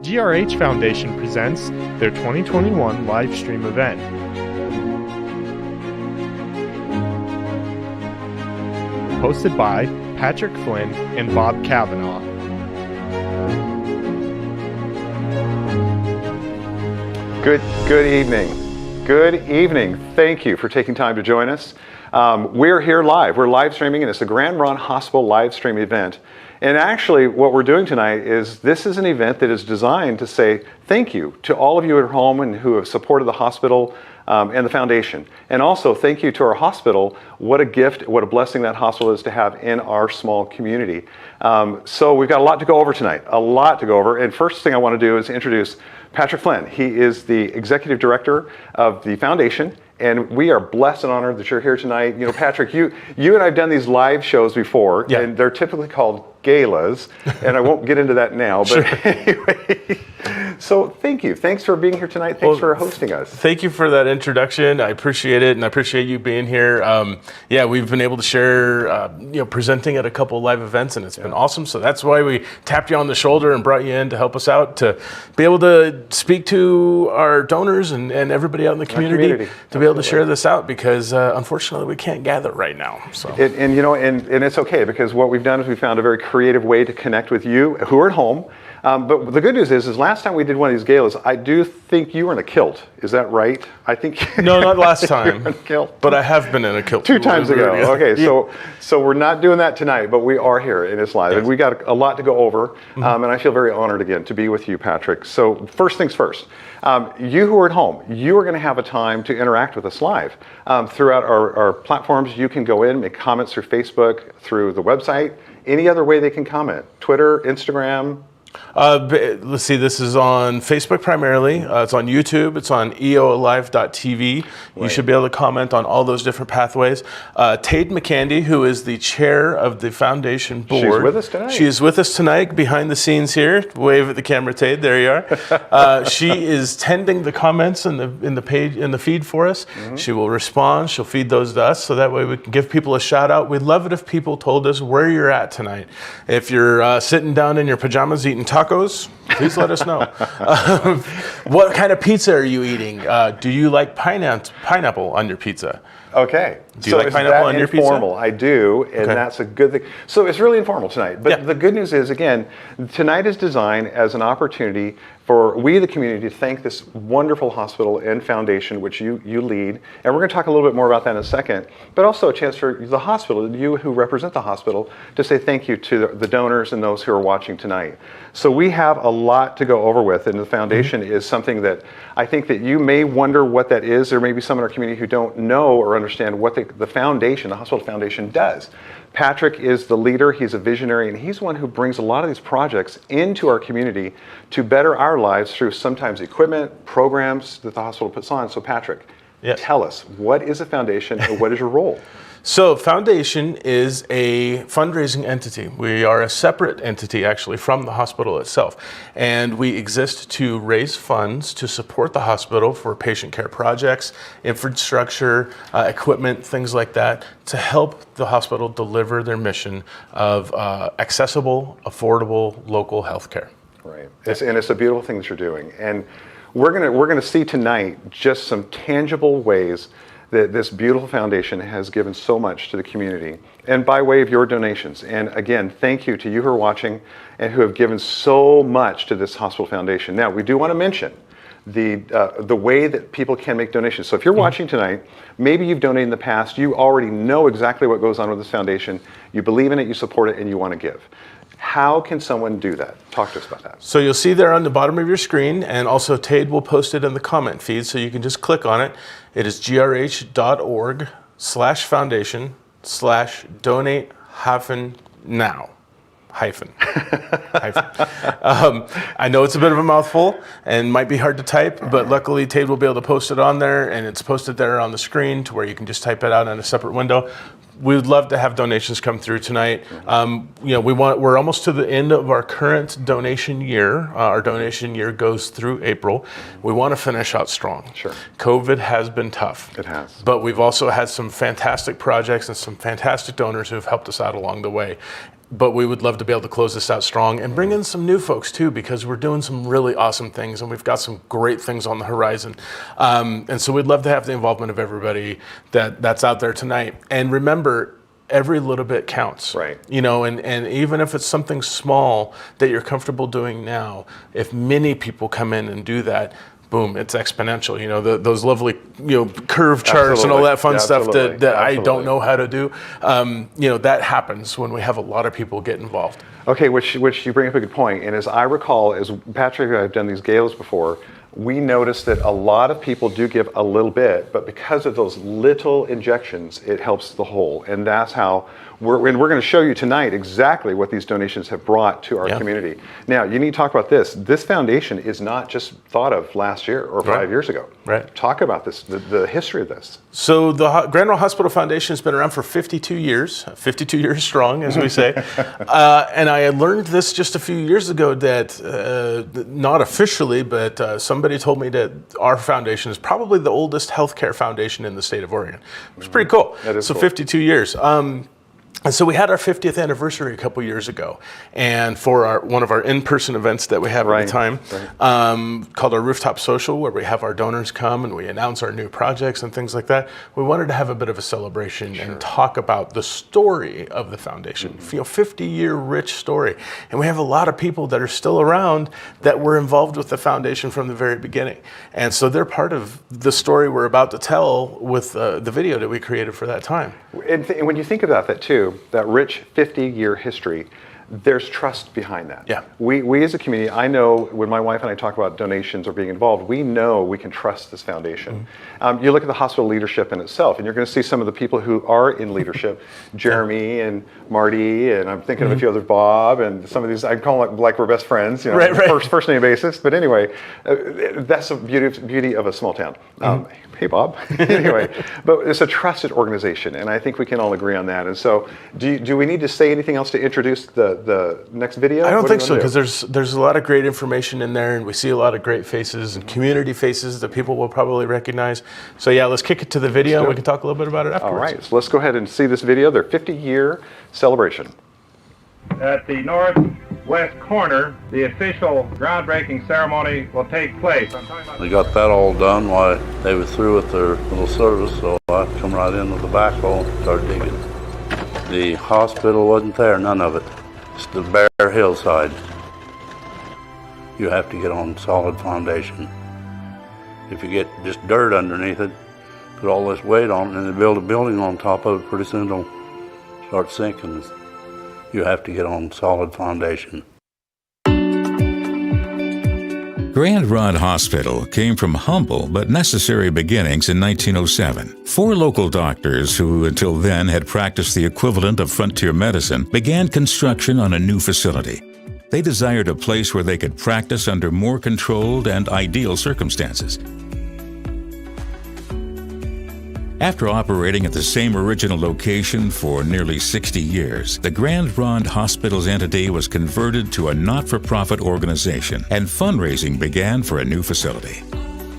GRH Foundation presents their 2021 live stream event. Hosted by Patrick Flynn and Bob Kavanaugh. Good evening. Good evening. Thank you for taking time to join us. We're here live. We're live streaming, and it's the Grand Ronde Hospital live stream event. And actually, what we're doing tonight is this is an event that is designed to say thank you to all of you at home and who have supported the hospital and the foundation. And also thank you to our hospital. What a gift, what a blessing that hospital is to have in our small community. So we've got a lot to go over tonight, a lot to go over. And first thing I want to do is introduce Patrick Flynn. He is the executive director of the foundation. And we are blessed and honored that you're here tonight. You know, Patrick, you and I have done these live shows before, yeah. And they're typically called galas, and I won't get into that now, but sure. Anyway, so thank you. Thanks for being here tonight. Thanks for hosting us. Thank you for that introduction. I appreciate it, and I appreciate you being here. We've been able to share, presenting at a couple live events, and it's been awesome. So that's why we tapped you on the shoulder and brought you in to help us out, to be able to speak to our donors and everybody out in the community. To be able to share this out, because unfortunately we can't gather right now. So and it's okay, because what we've done is we found a very creative way to connect with you who are at home. But the good news is last time we did one of these galas, I do think you were in a kilt. Is that right? I think no, not last time. You were in a kilt. But I have been in a kilt two times ago. Okay, so we're not doing that tonight, but we are here in this live, yes. And we got a lot to go over. And I feel very honored again to be with you, Patrick. So first things first. You who are at home, you are going to have a time to interact with us live. Throughout our platforms, you can go in, make comments through Facebook, through the website, any other way they can comment, Twitter, Instagram. Let's see, this is on Facebook primarily. It's on YouTube. It's on eoalive.tv. Right. You should be able to comment on all those different pathways. Tade McCandy, who is the chair of the foundation board. She's with us tonight. She is with us tonight behind the scenes here. Wave at the camera, Tade. There you are. She is tending the comments in the feed for us. Mm-hmm. She will respond. She'll feed those to us, so that way we can give people a shout out. We'd love it if people told us where you're at tonight. If you're sitting down in your pajamas eating tacos, please let us know. What kind of pizza are you eating? Do you like pineapple on your pizza? Okay. Do you like pineapple on your pizza? Informal? I do, and that's a good thing. So it's really informal tonight. But the good news is, again, tonight is designed as an opportunity for we, the community, to thank this wonderful hospital and foundation, which you lead. And we're going to talk a little bit more about that in a second. But also a chance for the hospital, you who represent the hospital, to say thank you to the donors and those who are watching tonight. So we have a lot to go over with, and the foundation is something that I think that you may wonder what that is. There may be some in our community who don't know or understand what the foundation, the hospital foundation, does. Patrick is the leader, he's a visionary, and he's one who brings a lot of these projects into our community to better our lives through sometimes equipment, programs that the hospital puts on. So Patrick, tell us, what is a foundation and what is your role? So foundation is a fundraising entity. We are a separate entity actually from the hospital itself. And we exist to raise funds to support the hospital for patient care projects, infrastructure, equipment, things like that, to help the hospital deliver their mission of accessible, affordable, local health care. Right, and it's a beautiful thing that you're doing. And we're gonna see tonight just some tangible ways that this beautiful foundation has given so much to the community, and by way of your donations. And again, thank you to you who are watching and who have given so much to this hospital foundation. Now, we do want to mention the way that people can make donations. So if you're watching tonight, maybe you've donated in the past, you already know exactly what goes on with this foundation, you believe in it, you support it, and you want to give. How can someone do that? Talk to us about that. So you'll see there on the bottom of your screen, and also Tade will post it in the comment feed, so you can just click on it. It is grh.org/foundation/donate-now. I know it's a bit of a mouthful and might be hard to type, but luckily Tade will be able to post it on there, and it's posted there on the screen to where you can just type it out in a separate window. We would love to have donations come through tonight. We're almost to the end of our current donation year. Our donation year goes through April. We want to finish out strong. Sure. COVID has been tough. It has. But we've also had some fantastic projects and some fantastic donors who have helped us out along the way. but we would love to be able to close this out strong and bring in some new folks too, because we're doing some really awesome things and we've got some great things on the horizon. And so we'd love to have the involvement of everybody that's out there tonight. And remember, every little bit counts. Right. You know, and even if it's something small that you're comfortable doing now, if many people come in and do that, boom, it's exponential. You know, those lovely, curve charts and all that fun stuff that I don't know how to do. That happens when we have a lot of people get involved. Okay, which you bring up a good point. And as I recall, as Patrick and I have done these galas before, we noticed that a lot of people do give a little bit, but because of those little injections, it helps the whole. And that's how we're going to show you tonight exactly what these donations have brought to our community. Now, you need to talk about this. This foundation is not just thought of last year or 5 years ago. Right. Talk about this, the history of this. So the Grand Ronde Hospital Foundation has been around for 52 years, 52 years strong, as we say. And I had learned this just a few years ago that, not officially, but somebody told me that our foundation is probably the oldest healthcare foundation in the state of Oregon. It's pretty cool. That is so cool. 52 years. And so we had our 50th anniversary a couple years ago, and for one of our in-person events that we have at the time, called our Rooftop Social, where we have our donors come and we announce our new projects and things like that. We wanted to have a bit of a celebration and talk about the story of the foundation, 50-year rich story. And we have a lot of people that are still around that were involved with the foundation from the very beginning. And so they're part of the story we're about to tell with the video that we created for that time. And when you think about that too, that rich 50-year history, there's trust behind that. Yeah. We as a community, I know when my wife and I talk about donations or being involved, we know we can trust this foundation. You look at the hospital leadership in itself, and you're going to see some of the people who are in leadership, Jeremy and Marty, and I'm thinking of a few others, Bob, and some of these, I call them like we're best friends, first name basis. But anyway, that's the beauty of a small town. Hey, Bob. Anyway, but it's a trusted organization, and I think we can all agree on that. And so, do we need to say anything else to introduce the next video? I don't think so, because there's a lot of great information in there, and we see a lot of great faces and community faces that people will probably recognize. So yeah, let's kick it to the video, and we can talk a little bit about it afterwards. All right, so let's go ahead and see this video, their 50-year celebration. At the northwest corner, the official groundbreaking ceremony will take place. They got that all done while they were through with their little service, so I come right in with the backhoe and start digging. The hospital wasn't there, none of it. It's the bare hillside. You have to get on solid foundation. If you get just dirt underneath it, put all this weight on it, and they build a building on top of it, pretty soon it'll start sinking. You have to get on solid foundation. Grand Ronde Hospital came from humble but necessary beginnings in 1907. 4 local doctors who until then had practiced the equivalent of frontier medicine began construction on a new facility. They desired a place where they could practice under more controlled and ideal circumstances. After operating at the same original location for nearly 60 years, the Grand Ronde Hospital's entity was converted to a not-for-profit organization, and fundraising began for a new facility.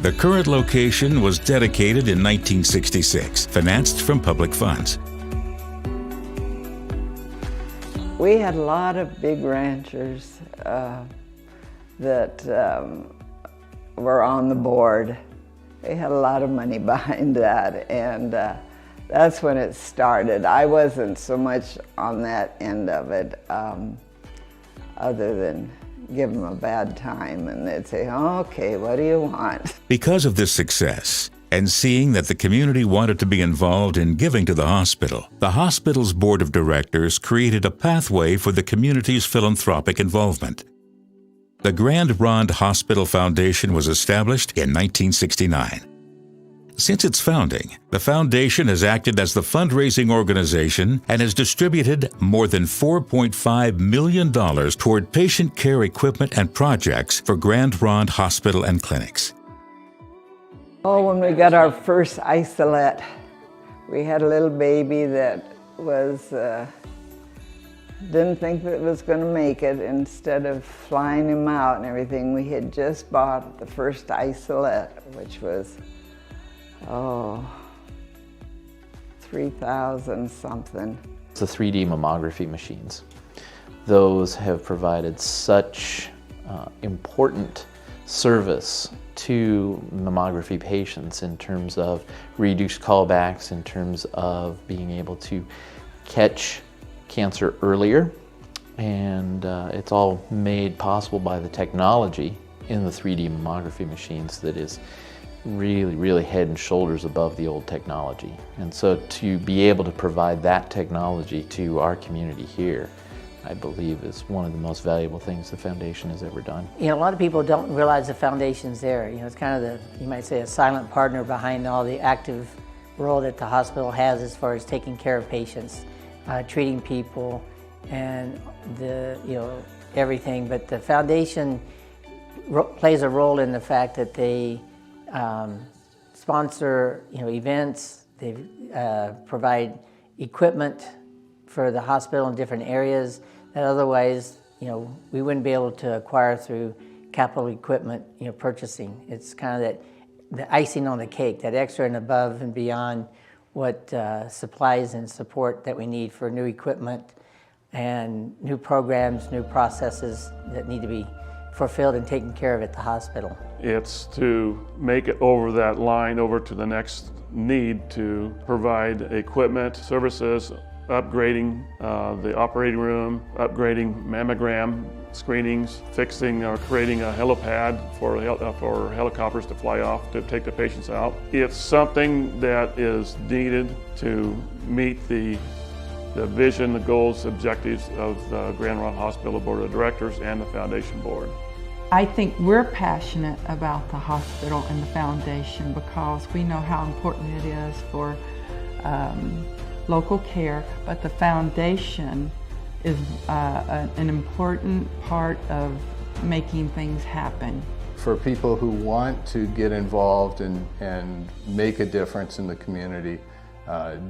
The current location was dedicated in 1966, financed from public funds. We had a lot of big ranchers that were on the board. They had a lot of money behind that, and that's when it started. I wasn't so much on that end of it, other than give them a bad time, and they'd say, okay, what do you want? Because of this success, and seeing that the community wanted to be involved in giving to the hospital's board of directors created a pathway for the community's philanthropic involvement. The Grand Ronde Hospital Foundation was established in 1969. Since its founding, the foundation has acted as the fundraising organization and has distributed more than $4.5 million toward patient care equipment and projects for Grand Ronde Hospital and clinics. Oh, when we got our first isolate, we had a little baby that was didn't think that it was going to make it. Instead of flying him out and everything, we had just bought the first isolate, which was, $3,000 something. It's the 3D mammography machines. those have provided such important service to mammography patients in terms of reduced callbacks, in terms of being able to catch cancer earlier. And it's all made possible by the technology in the 3D mammography machines that is really head and shoulders above the old technology. And so to be able to provide that technology to our community here, I believe is one of the most valuable things the foundation has ever done. You know, a lot of people don't realize the foundation's there. You know, it's kind of the, you might say, a silent partner behind all the active role that the hospital has as far as taking care of patients, treating people, and the, you know, everything. But the foundation plays a role in the fact that they sponsor, you know, events. They provide equipment for the hospital in different areas that otherwise, you know, we wouldn't be able to acquire through capital equipment, you know, purchasing. It's kind of that, the icing on the cake, that extra and above and beyond what supplies and support that we need for new equipment and new programs, new processes that need to be fulfilled and taken care of at the hospital. It's to make it over that line over to the next need to provide equipment, services, upgrading the operating room, upgrading mammogram screenings, fixing or creating a helipad for helicopters to fly off to take the patients out. It's something that is needed to meet the vision, the goals, objectives of the Grand Ronde Hospital Board of Directors and the Foundation Board. I think we're passionate about the hospital and the foundation because we know how important it is for local care, but the foundation is an important part of making things happen. For people who want to get involved and make a difference in the community,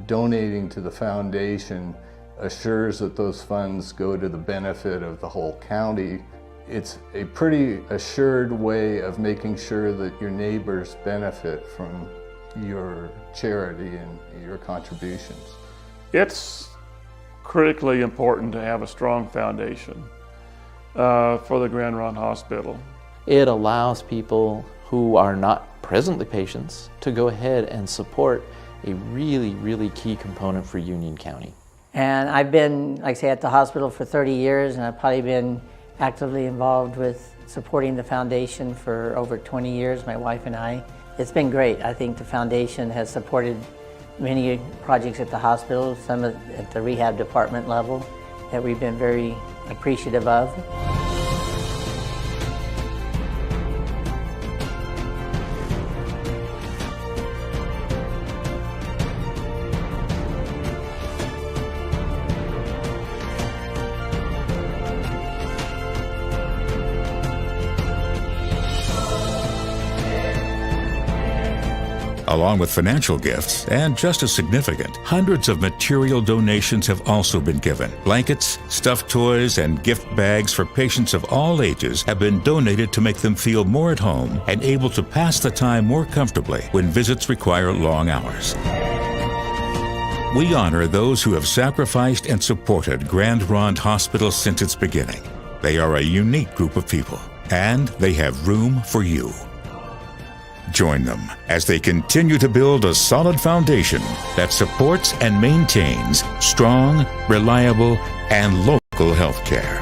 donating to the foundation assures that those funds go to the benefit of the whole county. It's a pretty assured way of making sure that your neighbors benefit from your charity and your contributions. It's critically important to have a strong foundation for the Grand Ronde Hospital. It allows people who are not presently patients to go ahead and support a really key component for Union County. And I've been, like I say, at the hospital for 30 years, and I've probably been actively involved with supporting the foundation for over 20 years, my wife and I. It's been great. I think the foundation has supported many projects at the hospital, some at the rehab department level that we've been very appreciative of. Along with financial gifts, and just as significant, hundreds of material donations have also been given. Blankets, stuffed toys, and gift bags for patients of all ages have been donated to make them feel more at home and able to pass the time more comfortably when visits require long hours. We honor those who have sacrificed and supported Grand Ronde Hospital since its beginning. They are a unique group of people, and they have room for you. Join them as they continue to build a solid foundation that supports and maintains strong, reliable, and local health care.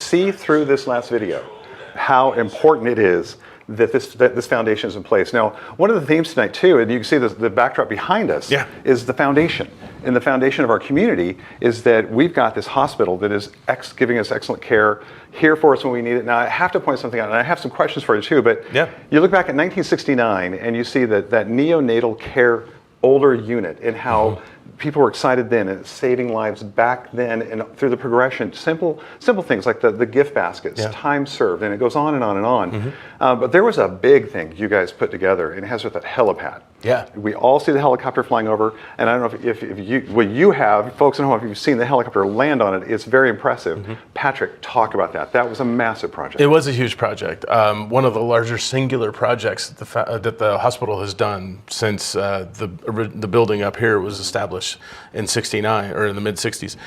See through this last video how important it is that this foundation is in place. Now, one of the themes tonight too, and you can see the backdrop behind us, is the foundation. And the foundation of our community is that we've got this hospital that is giving us excellent care, here for us when we need it. Now, I have to point something out, and I have some questions for you too, but you look back at 1969 and you see that neonatal care older unit and how people were excited then and saving lives back then and through the progression. Simple things like the gift baskets, time served, and it goes on and on and on. But there was a big thing you guys put together, and it has with that helipad. Yeah. We all see the helicopter flying over, and I don't know if you have, folks at home, if you've seen the helicopter land on it, it's very impressive. Patrick, talk about that. That was a massive project. It was a huge project. One of the larger singular projects that the hospital has done since the building up here was established in '69 or in the mid '60s.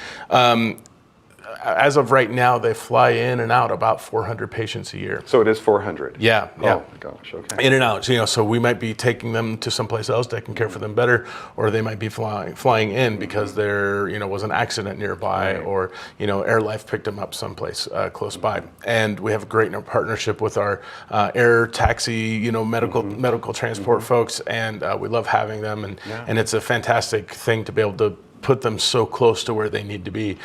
As of right now, they fly in and out about 400 patients a year. So it is 400? Yeah. Oh my gosh, okay. In and out, so we might be taking them to someplace else, taking care for them better, or they might be flying in because there, was an accident nearby, or, AirLife picked them up someplace close by. And we have a great partnership with our air taxi, medical transport folks, and we love having them, and it's a fantastic thing to be able to put them so close to where they need to be.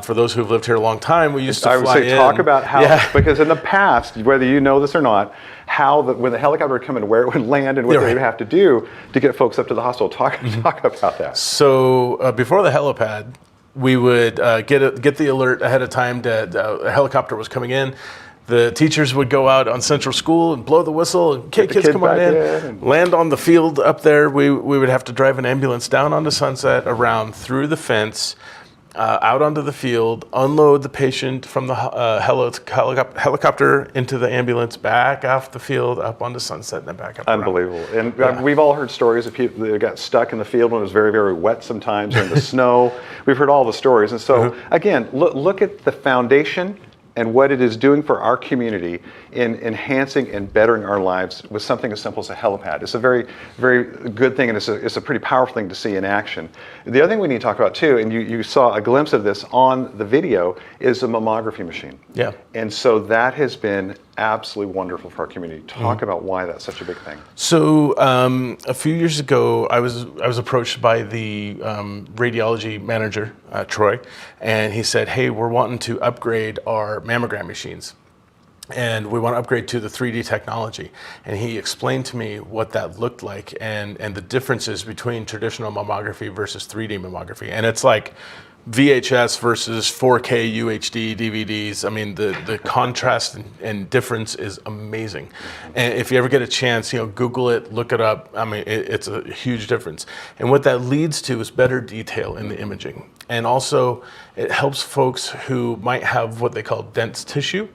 For those who've lived here a long time, we used to fly in. I would say talk about how, because in the past, whether you know this or not, when the helicopter would come in, where it would land and what they would have to do to get folks up to the hospital. Talk about that. So before the helipad, we would get the alert ahead of time that a helicopter was coming in. The teachers would go out on Central School and blow the whistle and kids come on in, land on the field up there. We would have to drive an ambulance down onto Sunset, around through the fence, out onto the field, unload the patient from the helicopter into the ambulance, back off the field, up onto Sunset, and then back up. Unbelievable. And we've all heard stories of people that got stuck in the field when it was very, very wet sometimes, or in the snow. We've heard all the stories. And so, again, look at the foundation and what it is doing for our community in enhancing and bettering our lives with something as simple as a helipad. It's a very, very good thing, and it's a pretty powerful thing to see in action. The other thing we need to talk about too, and you saw a glimpse of this on the video, is a mammography machine. Yeah. And so that has been absolutely wonderful for our community. Talk about why that's such a big thing. So a few years ago, I was approached by the radiology manager, Troy, and he said, "Hey, we're wanting to upgrade our mammogram machines, and we want to upgrade to the 3D technology." And he explained to me what that looked like and the differences between traditional mammography versus 3D mammography. And it's like VHS versus 4K UHD DVDs. I mean, the contrast and difference is amazing. And if you ever get a chance, Google it, look it up. I mean, it's a huge difference. And what that leads to is better detail in the imaging. And also, it helps folks who might have what they call dense tissue,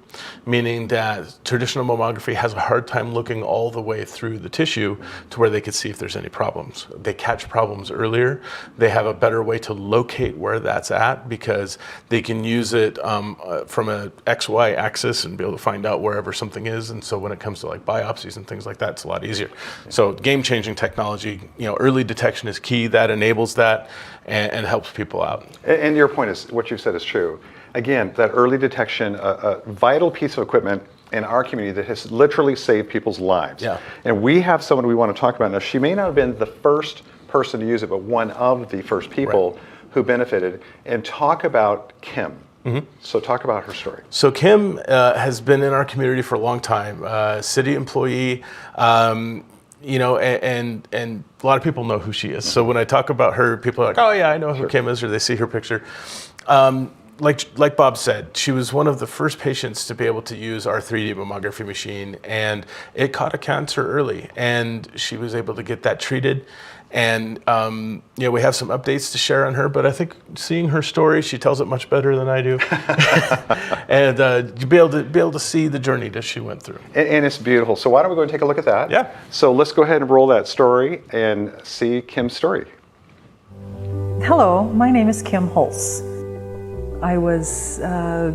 meaning that traditional mammography has a hard time looking all the way through the tissue to where they could see if there's any problems. They catch problems earlier. They have a better way to locate where that's at because they can use it from a XY axis and be able to find out wherever something is. And so when it comes to like biopsies and things like that, it's a lot easier. So game-changing technology, early detection is key. That enables that and helps people out. And your point is, what you said is true. Again, that early detection, a vital piece of equipment in our community that has literally saved people's lives. Yeah. And we have someone we want to talk about. Now, she may not have been the first person to use it, but one of the first people who benefited. And talk about Kim. So talk about her story. So Kim has been in our community for a long time, city employee, and a lot of people know who she is. So when I talk about her, people are like, "Oh yeah, I know who Kim is," or they see her picture. Like Bob said, she was one of the first patients to be able to use our 3D mammography machine, and it caught a cancer early, and she was able to get that treated. And we have some updates to share on her, but I think seeing her story, she tells it much better than I do. And you'll be able to see the journey that she went through. And it's beautiful. So why don't we go and take a look at that? Yeah. So let's go ahead and roll that story and see Kim's story. Hello, my name is Kim Hulse. I was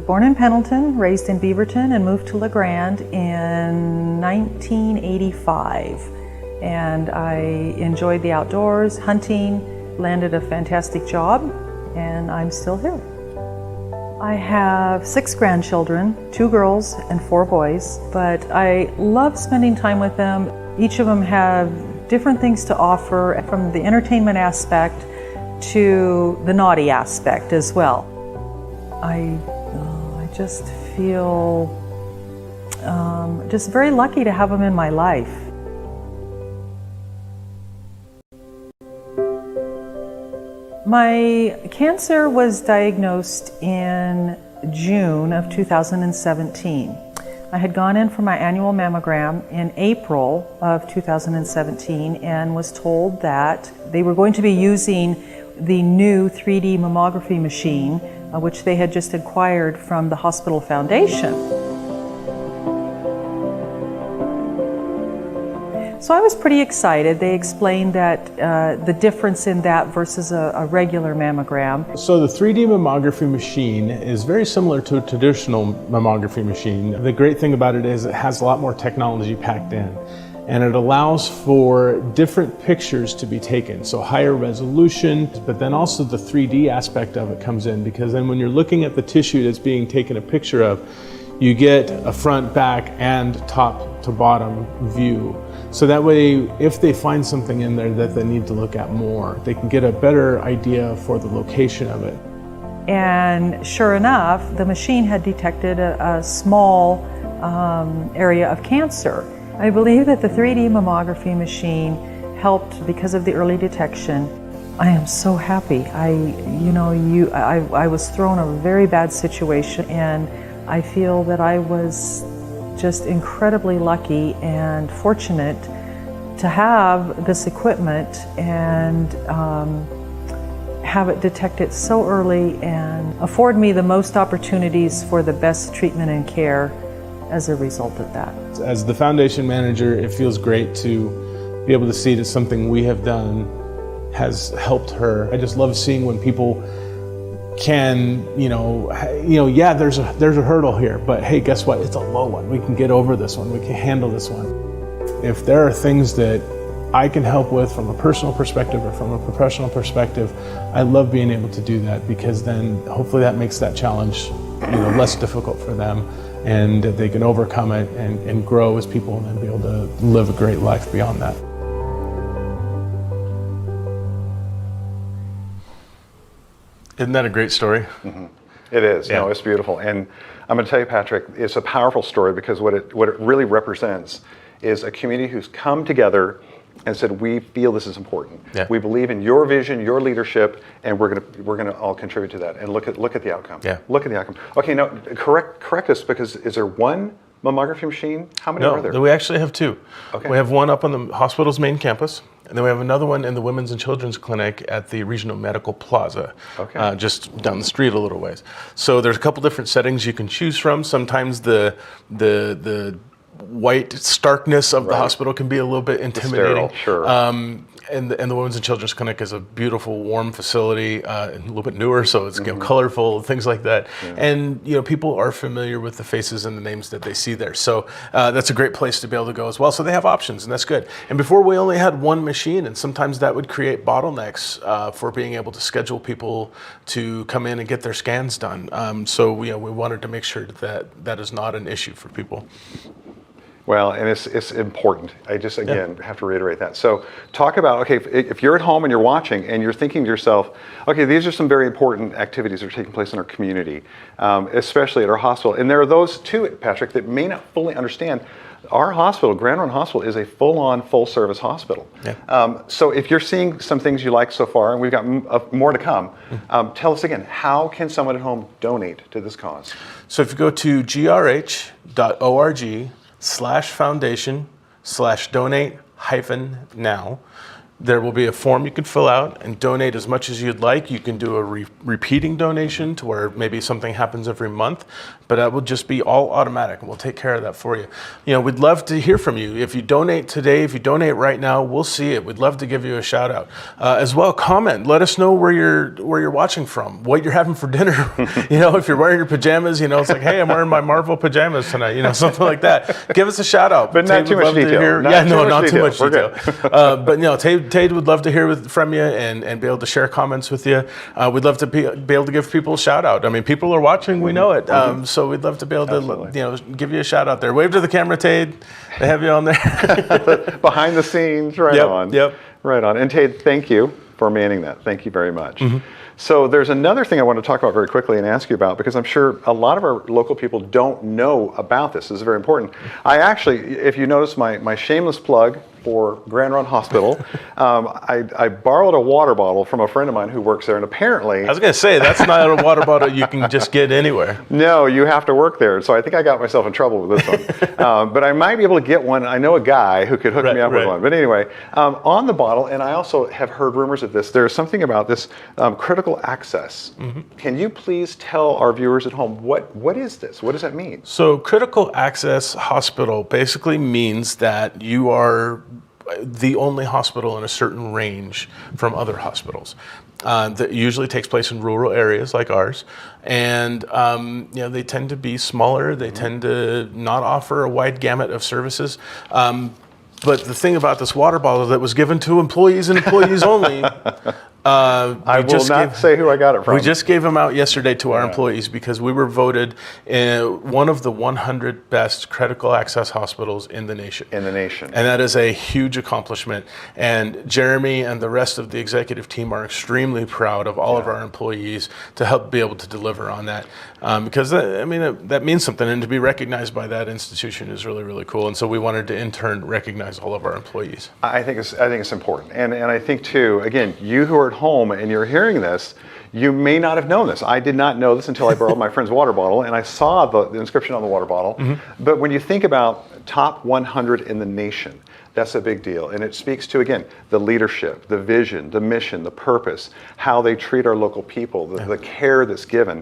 born in Pendleton, raised in Beaverton, and moved to La Grande in 1985. And I enjoyed the outdoors, hunting, landed a fantastic job, and I'm still here. I have 6 grandchildren, 2 girls and 4 boys, but I love spending time with them. Each of them have different things to offer, from the entertainment aspect to the naughty aspect as well. I just feel just very lucky to have them in my life. My cancer was diagnosed in June of 2017. I had gone in for my annual mammogram in April of 2017 and was told that they were going to be using the new 3D mammography machine, which they had just acquired from the hospital foundation. So I was pretty excited. They explained that the difference in that versus a regular mammogram. So the 3D mammography machine is very similar to a traditional mammography machine. The great thing about it is it has a lot more technology packed in, and it allows for different pictures to be taken, so higher resolution, but then also the 3D aspect of it comes in, because then when you're looking at the tissue that's being taken a picture of, you get a front, back, and top to bottom view. So that way, if they find something in there that they need to look at more, they can get a better idea for the location of it. And sure enough, the machine had detected a small area of cancer. I believe that the 3D mammography machine helped because of the early detection. I am so happy. I was thrown a very bad situation, and I feel that I was just incredibly lucky and fortunate to have this equipment and have it detected so early and afford me the most opportunities for the best treatment and care as a result of that. As the foundation manager, it feels great to be able to see that something we have done has helped her. I just love seeing when people can, yeah, there's a hurdle here, but hey, guess what? It's a low one. We can get over this one. We can handle this one. If there are things that I can help with from a personal perspective or from a professional perspective, I love being able to do that, because then hopefully that makes that challenge less difficult for them, and they can overcome it and grow as people and then be able to live a great life beyond that. Isn't that a great story? Mm-hmm. It is. Yeah. No, it's beautiful. And I'm going to tell you, Patrick, it's a powerful story, because what it really represents is a community who's come together and said, we feel this is important. Yeah. We believe in your vision, your leadership, and we're going to all contribute to that. And look at the outcome. Yeah. Look at the outcome. Okay, now correct us, because is there one mammography machine? How many are there? No, we actually have two. Okay. We have one up on the hospital's main campus, and then we have another one in the Women's and Children's Clinic at the Regional Medical Plaza, just down the street a little ways. So there's a couple different settings you can choose from. Sometimes the white starkness of the hospital can be a little bit intimidating. Sterile, sure. And the Women's and Children's Clinic is a beautiful, warm facility, and a little bit newer, so it's colorful, things like that. Yeah. And people are familiar with the faces and the names that they see there. So that's a great place to be able to go as well. So they have options, and that's good. And before, we only had one machine, and sometimes that would create bottlenecks for being able to schedule people to come in and get their scans done. So we wanted to make sure that that is not an issue for people. Well, and it's important. I just, again, have to reiterate that. So talk about, okay, if you're at home and you're watching and you're thinking to yourself, okay, these are some very important activities that are taking place in our community, especially at our hospital. And there are those too, Patrick, that may not fully understand. Our hospital, Grand Ronde Hospital, is a full-on, full-service hospital. Yeah. So if you're seeing some things you like so far, and we've got more to come, tell us again, how can someone at home donate to this cause? So if you go to grh.org/foundation/donate-now, there will be a form you can fill out and donate as much as you'd like. You can do a repeating donation to where maybe something happens every month, but that will just be all automatic, and we'll take care of that for you. We'd love to hear from you. If you donate today, if you donate right now, we'll see it. We'd love to give you a shout out. As well, comment. Let us know where you're watching from, what you're having for dinner. If you're wearing your pajamas, it's like, hey, I'm wearing my Marvel pajamas tonight. Something like that. Give us a shout out. But not too much detail. Not too much detail. But Tate would love to hear from you and be able to share comments with you. We'd love to be able to give people a shout out. I mean, people are watching. We know it. So we'd love to be able to, give you a shout out there. Wave to the camera, Tate. They have you on there. Behind the scenes, right on. Yep. Right on. And Tate, thank you for manning that. Thank you very much. So there's another thing I want to talk about very quickly and ask you about, because I'm sure a lot of our local people don't know about this. This is very important. I actually, if you notice my shameless plug for Grand Ronde Hospital, I borrowed a water bottle from a friend of mine who works there, and apparently... I was going to say, that's not a water bottle you can just get anywhere. No, you have to work there. So I think I got myself in trouble with this one. But I might be able to get one. I know a guy who could hook me up with one. But anyway, on the bottle, and I also have heard rumors of this, there's something about this critical access. Can you please tell our viewers at home, what is this? What does that mean? So critical access hospital basically means that you are the only hospital in a certain range from other hospitals. That usually takes place in rural areas like ours, and they tend to be smaller. They tend to not offer a wide gamut of services. But the thing about this water bottle that was given to employees and employees only, I will not say who I got it from. We just gave them out yesterday to our employees because we were voted one of the 100 best critical access hospitals in the nation. In the nation. And that is a huge accomplishment. And Jeremy and the rest of the executive team are extremely proud of all of our employees to help be able to deliver on that. Because that means something, and to be recognized by that institution is really, really cool. And so we wanted to in turn recognize all of our employees. I think it's important. And I think too, again, you who are at home and you're hearing this, you may not have known this. I did not know this until I borrowed my friend's water bottle, and I saw the inscription on the water bottle. But when you think about top 100 in the nation, that's a big deal. And it speaks to, again, the leadership, the vision, the mission, the purpose, how they treat our local people, the care that's given.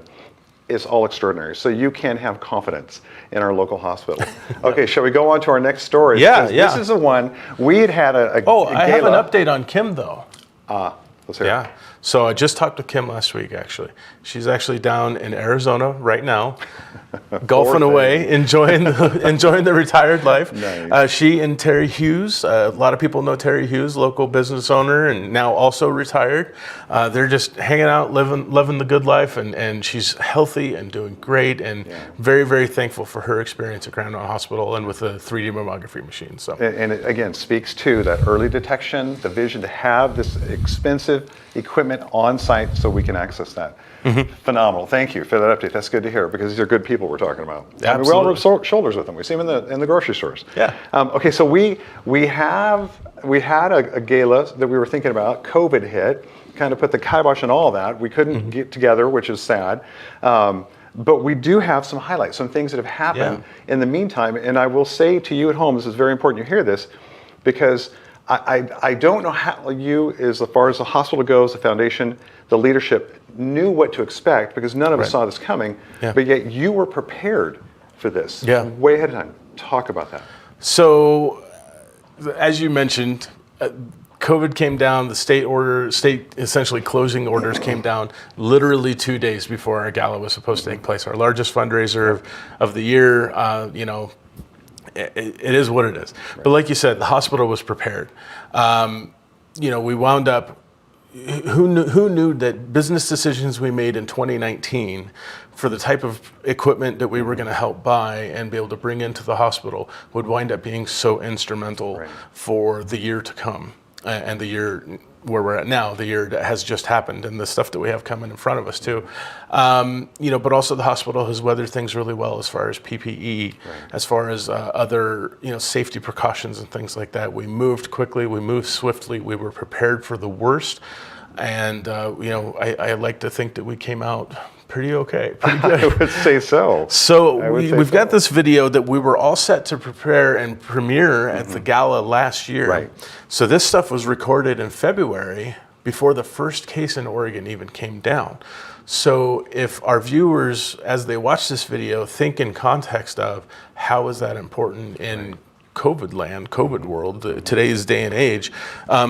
Is all extraordinary. So you can have confidence in our local hospital. Okay, shall we go on to our next story? Yeah. This is the one we had a gala. I have an update on Kim though. Let's hear it. So I just talked to Kim last week, actually. She's actually down in Arizona right now, golfing away, enjoying the retired life. Nice. She and Terry Hughes, a lot of people know Terry Hughes, local business owner, and now also retired. They're just hanging out, living the good life, and she's healthy and doing great, and very, very thankful for her experience at Grand Ronde Hospital and with the 3D mammography machine. So, and it again speaks to that early detection, the vision to have this expensive equipment on site so we can access that. Phenomenal. Thank you for that update. That's good to hear, because these are good people we're talking about. I mean, we all rub shoulders with them. We see them in the grocery stores. Yeah. Okay, so we had a gala that we were thinking about. COVID hit, kind of put the kibosh on all that. We couldn't get together, which is sad. But we do have some highlights, some things that have happened in the meantime. And I will say to you at home, this is very important you hear this, because I don't know how you, as far as the hospital goes, the foundation, the leadership, knew what to expect, because none of us saw this coming, but yet you were prepared for this way ahead of time. Talk about that. So, as you mentioned, COVID came down, the state essentially closing orders came down literally 2 days before our gala was supposed to take place. Our largest fundraiser of the year, it is what it is. But like you said, the hospital was prepared. We wound up, who knew that business decisions we made in 2019 for the type of equipment that we were going to help buy and be able to bring into the hospital would wind up being so instrumental for the year to come and the year where we're at now, the year that has just happened, and the stuff that we have coming in front of us too. But also the hospital has weathered things really well as far as PPE, as far as other safety precautions and things like that. We moved quickly, we moved swiftly, we were prepared for the worst, and I like to think that we came out pretty okay, pretty good. I would say so. So we've got this video that we were all set to prepare and premiere at the gala last year. Right. So this stuff was recorded in February before the first case in Oregon even came down. So if our viewers, as they watch this video, think in context of how is that important in COVID land, COVID world, today's day and age,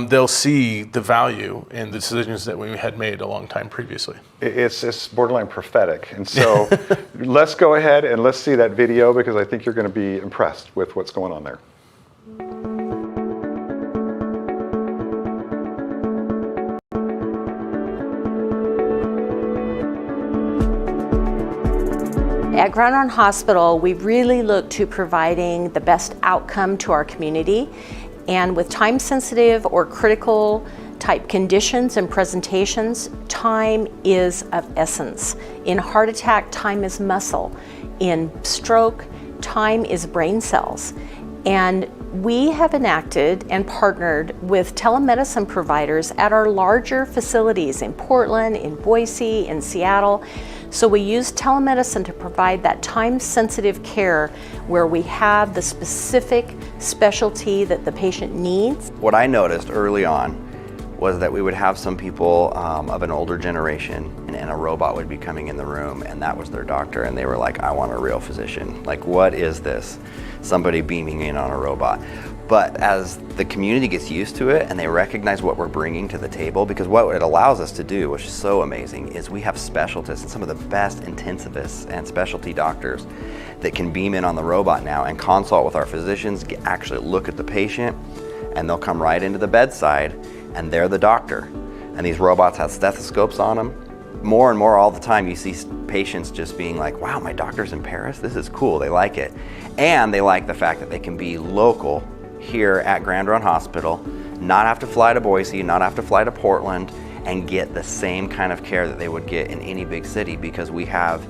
they'll see the value in the decisions that we had made a long time previously. It's borderline prophetic. And so let's go ahead and let's see that video, because I think you're going to be impressed with what's going on there. At Grand Ronde Hospital, we really look to providing the best outcome to our community, and with time-sensitive or critical type conditions and presentations, time is of essence. In heart attack, time is muscle. In stroke, time is brain cells. And we have enacted and partnered with telemedicine providers at our larger facilities in Portland, in Boise, in Seattle. So we use telemedicine to provide that time-sensitive care where we have the specific specialty that the patient needs. What I noticed early on was that we would have some people of an older generation and a robot would be coming in the room and that was their doctor and they were like, I want a real physician. Like, what is this? Somebody beaming in on a robot. But as the community gets used to it and they recognize what we're bringing to the table, because what it allows us to do, which is so amazing, is we have specialists and some of the best intensivists and specialty doctors that can beam in on the robot now and consult with our physicians, actually look at the patient, and they'll come right into the bedside and they're the doctor. And these robots have stethoscopes on them. More and more all the time you see patients just being like, wow, my doctor's in Paris, this is cool, they like it. And they like the fact that they can be local here at Grand Ronde Hospital, not have to fly to Boise, not have to fly to Portland, and get the same kind of care that they would get in any big city because we have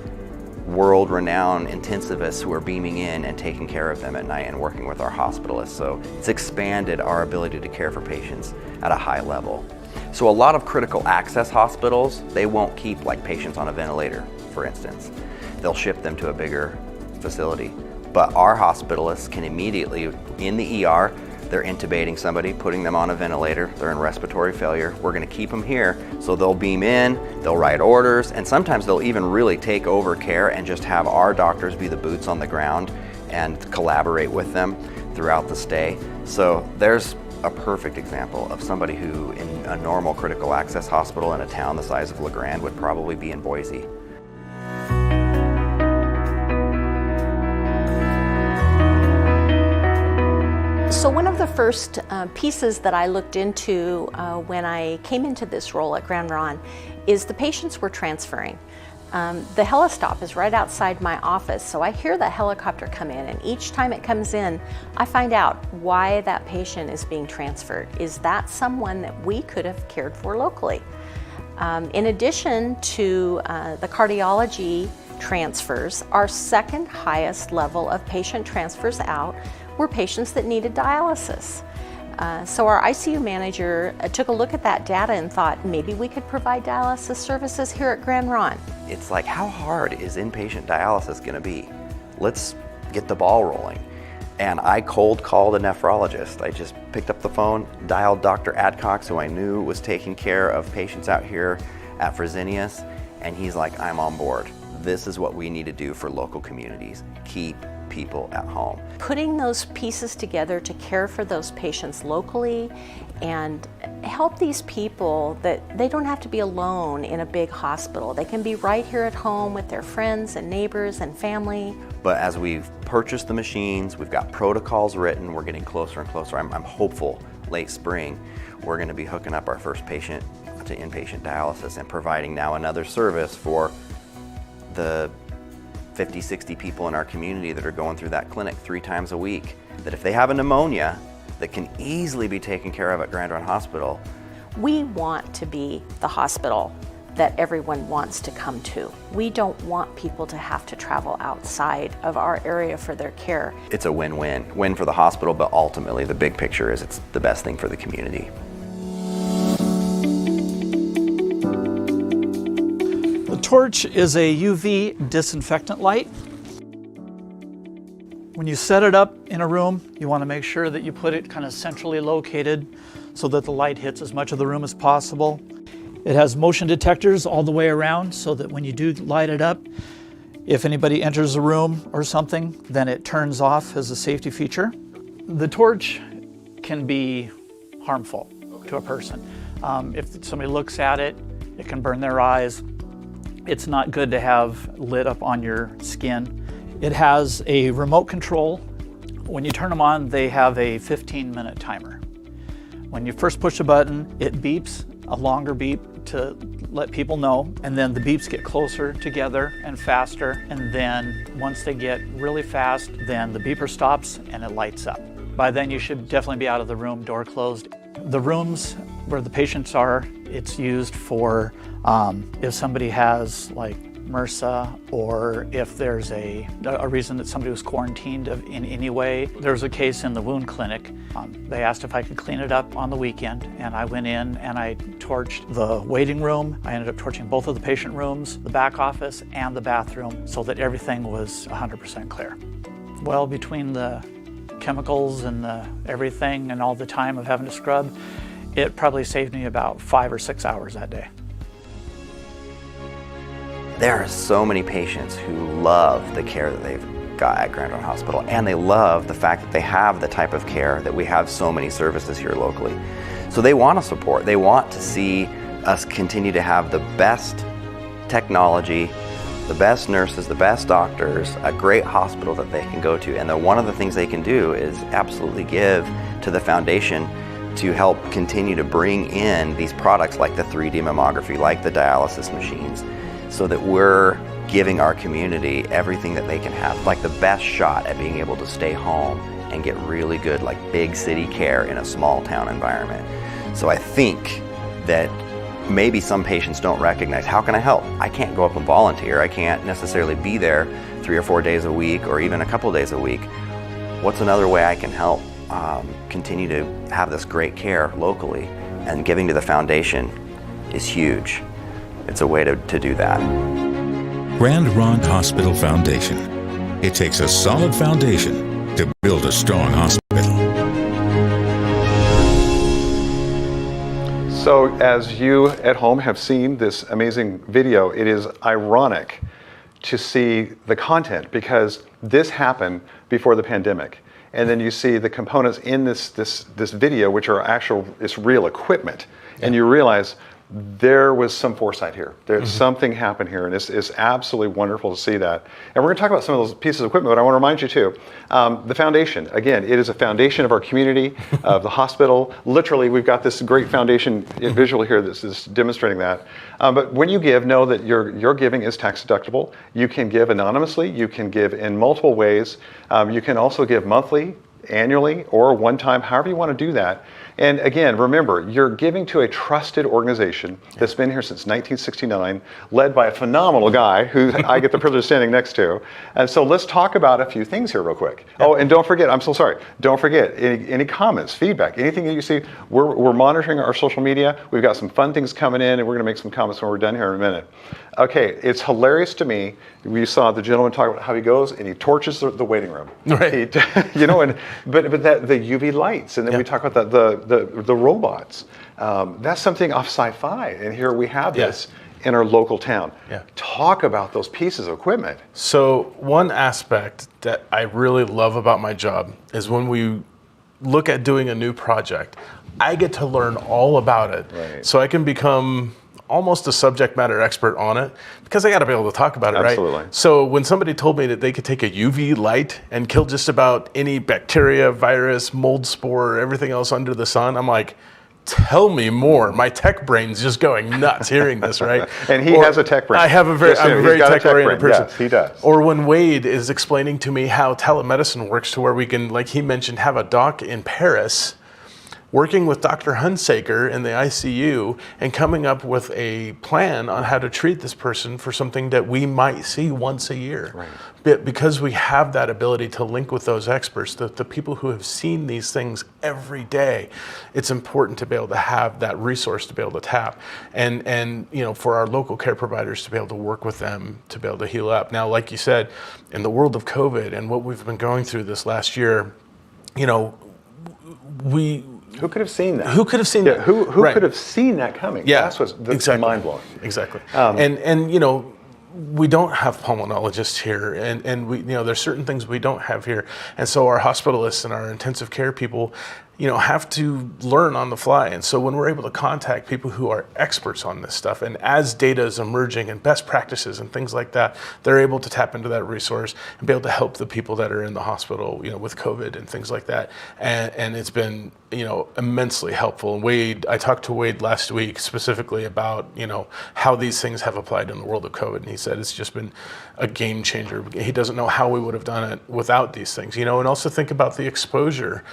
world-renowned intensivists who are beaming in and taking care of them at night and working with our hospitalists. So it's expanded our ability to care for patients at a high level. So a lot of critical access hospitals, they won't keep like patients on a ventilator, for instance. They'll ship them to a bigger facility. But our hospitalists can immediately, in the ER, they're intubating somebody, putting them on a ventilator, they're in respiratory failure. We're gonna keep them here, so they'll beam in, they'll write orders, and sometimes they'll even really take over care and just have our doctors be the boots on the ground and collaborate with them throughout the stay. So there's a perfect example of somebody who in a normal critical access hospital in a town the size of La Grande would probably be in Boise. So one of the first pieces that I looked into when I came into this role at Grand Ronde is the patients were transferring. The helistop is right outside my office, so I hear that helicopter come in, and each time it comes in, I find out why that patient is being transferred. Is that someone that we could have cared for locally? In addition to the cardiology transfers, our second highest level of patient transfers out were patients that needed dialysis. So our ICU manager took a look at that data and thought maybe we could provide dialysis services here at Grand Ronde. It's like, how hard is inpatient dialysis gonna be? Let's get the ball rolling. And I cold called a nephrologist. I just picked up the phone, dialed Dr. Adcox, who I knew was taking care of patients out here at Fresenius, and he's like, I'm on board. This is what we need to do for local communities. Keep people at home. Putting those pieces together to care for those patients locally and help these people that they don't have to be alone in a big hospital. They can be right here at home with their friends and neighbors and family. But as we've purchased the machines, we've got protocols written, we're getting closer and closer. I'm hopeful late spring we're going to be hooking up our first patient to inpatient dialysis and providing now another service for the 50, 60 people in our community that are going through that clinic 3 times a week, that if they have a pneumonia that can easily be taken care of at Grand Ronde Hospital. We want to be the hospital that everyone wants to come to. We don't want people to have to travel outside of our area for their care. It's a win-win. Win for the hospital, but ultimately the big picture is it's the best thing for the community. The torch is a UV disinfectant light. When you set it up in a room, you want to make sure that you put it kind of centrally located so that the light hits as much of the room as possible. It has motion detectors all the way around so that when you do light it up, if anybody enters the room or something, then it turns off as a safety feature. The torch can be harmful to a person. If somebody looks at it, it can burn their eyes. It's not good to have lit up on your skin. It has a remote control. When you turn them on, they have a 15-minute timer. When you first push a button, it beeps, a longer beep to let people know, and then the beeps get closer together and faster, and then once they get really fast, then the beeper stops and it lights up. By then you should definitely be out of the room, door closed. The rooms where the patients are, it's used for if somebody has like MRSA, or if there's a reason that somebody was quarantined in any way. There was a case in the wound clinic. They asked if I could clean it up on the weekend, and I went in and I torched the waiting room. I ended up torching both of the patient rooms, the back office, and the bathroom, so that everything was 100% clear. Well, between the chemicals and everything and all the time of having to scrub, it probably saved me about 5 or 6 hours that day. There are so many patients who love the care that they've got at Grand Ronde Hospital, and they love the fact that they have the type of care that we have so many services here locally. So they want to support, they want to see us continue to have the best technology, the best nurses, the best doctors, a great hospital that they can go to. And one of the things they can do is absolutely give to the foundation to help continue to bring in these products like the 3D mammography, like the dialysis machines, so that we're giving our community everything that they can have, like the best shot at being able to stay home and get really good, like big city care in a small town environment. So I think that maybe some patients don't recognize, how can I help? I can't go up and volunteer. I can't necessarily be there 3 or 4 days a week or even a couple of days a week. What's another way I can help continue to have this great care locally? And giving to the foundation is huge. It's a way to do that. Grand Ronde Hospital Foundation. It takes a solid foundation to build a strong hospital. So as you at home have seen this amazing video, it is ironic to see the content, because this happened before the pandemic. And then you see the components in this video, which are it's real equipment. Yeah. And you realize there was some foresight here. There's something happened here, and it's absolutely wonderful to see that. And we're going to talk about some of those pieces of equipment, but I want to remind you too, the foundation, again, it is a foundation of our community, of the hospital. Literally, we've got this great foundation visual here that's just demonstrating that. But when you give, know that your giving is tax deductible. You can give anonymously, you can give in multiple ways. You can also give monthly, annually, or one time, however you want to do that. And again, remember, you're giving to a trusted organization that's been here since 1969, led by a phenomenal guy who I get the privilege of standing next to. And so let's talk about a few things here real quick. Yeah. Oh, and don't forget, I'm so sorry, don't forget, any comments, feedback, anything that you see, we're monitoring our social media. We've got some fun things coming in, and we're going to make some comments when we're done here in a minute. Okay, it's hilarious to me. We saw the gentleman talk about how he goes and he torches the waiting room. Right. But the UV lights, and then we talk about the robots. That's something off sci-fi, and here we have this in our local town. Yeah. Talk about those pieces of equipment. So one aspect that I really love about my job is when we look at doing a new project, I get to learn all about it. Right. So I can become almost a subject matter expert on it, because I got to be able to talk about it, Absolutely. Right? So when somebody told me that they could take a UV light and kill just about any bacteria, virus, mold spore, everything else under the sun, I'm like, tell me more. My tech brain's just going nuts hearing this, right? And he has a tech brain. I'm a very tech-oriented person. Yes, he does. Or when Wade is explaining to me how telemedicine works, to where we can, like he mentioned, have a doc in Paris working with Dr. Hunsaker in the ICU and coming up with a plan on how to treat this person for something that we might see once a year. Right. But because we have that ability to link with those experts, the people who have seen these things every day, it's important to be able to have that resource to be able to tap. And for our local care providers to be able to work with them to be able to heal up. Now, like you said, in the world of COVID and what we've been going through this last year, who could have seen that? Who could have seen that? Who could have seen that coming? Yeah, that's what's exactly. mind-blowing. Exactly. We don't have pulmonologists here, and we there's certain things we don't have here, and so our hospitalists and our intensive care people have to learn on the fly. And so when we're able to contact people who are experts on this stuff, and as data is emerging and best practices and things like that, they're able to tap into that resource and be able to help the people that are in the hospital, with COVID and things like that. And it's been, immensely helpful. And I talked to Wade last week specifically about, how these things have applied in the world of COVID. And he said it's just been a game changer. He doesn't know how we would have done it without these things, and also think about the exposure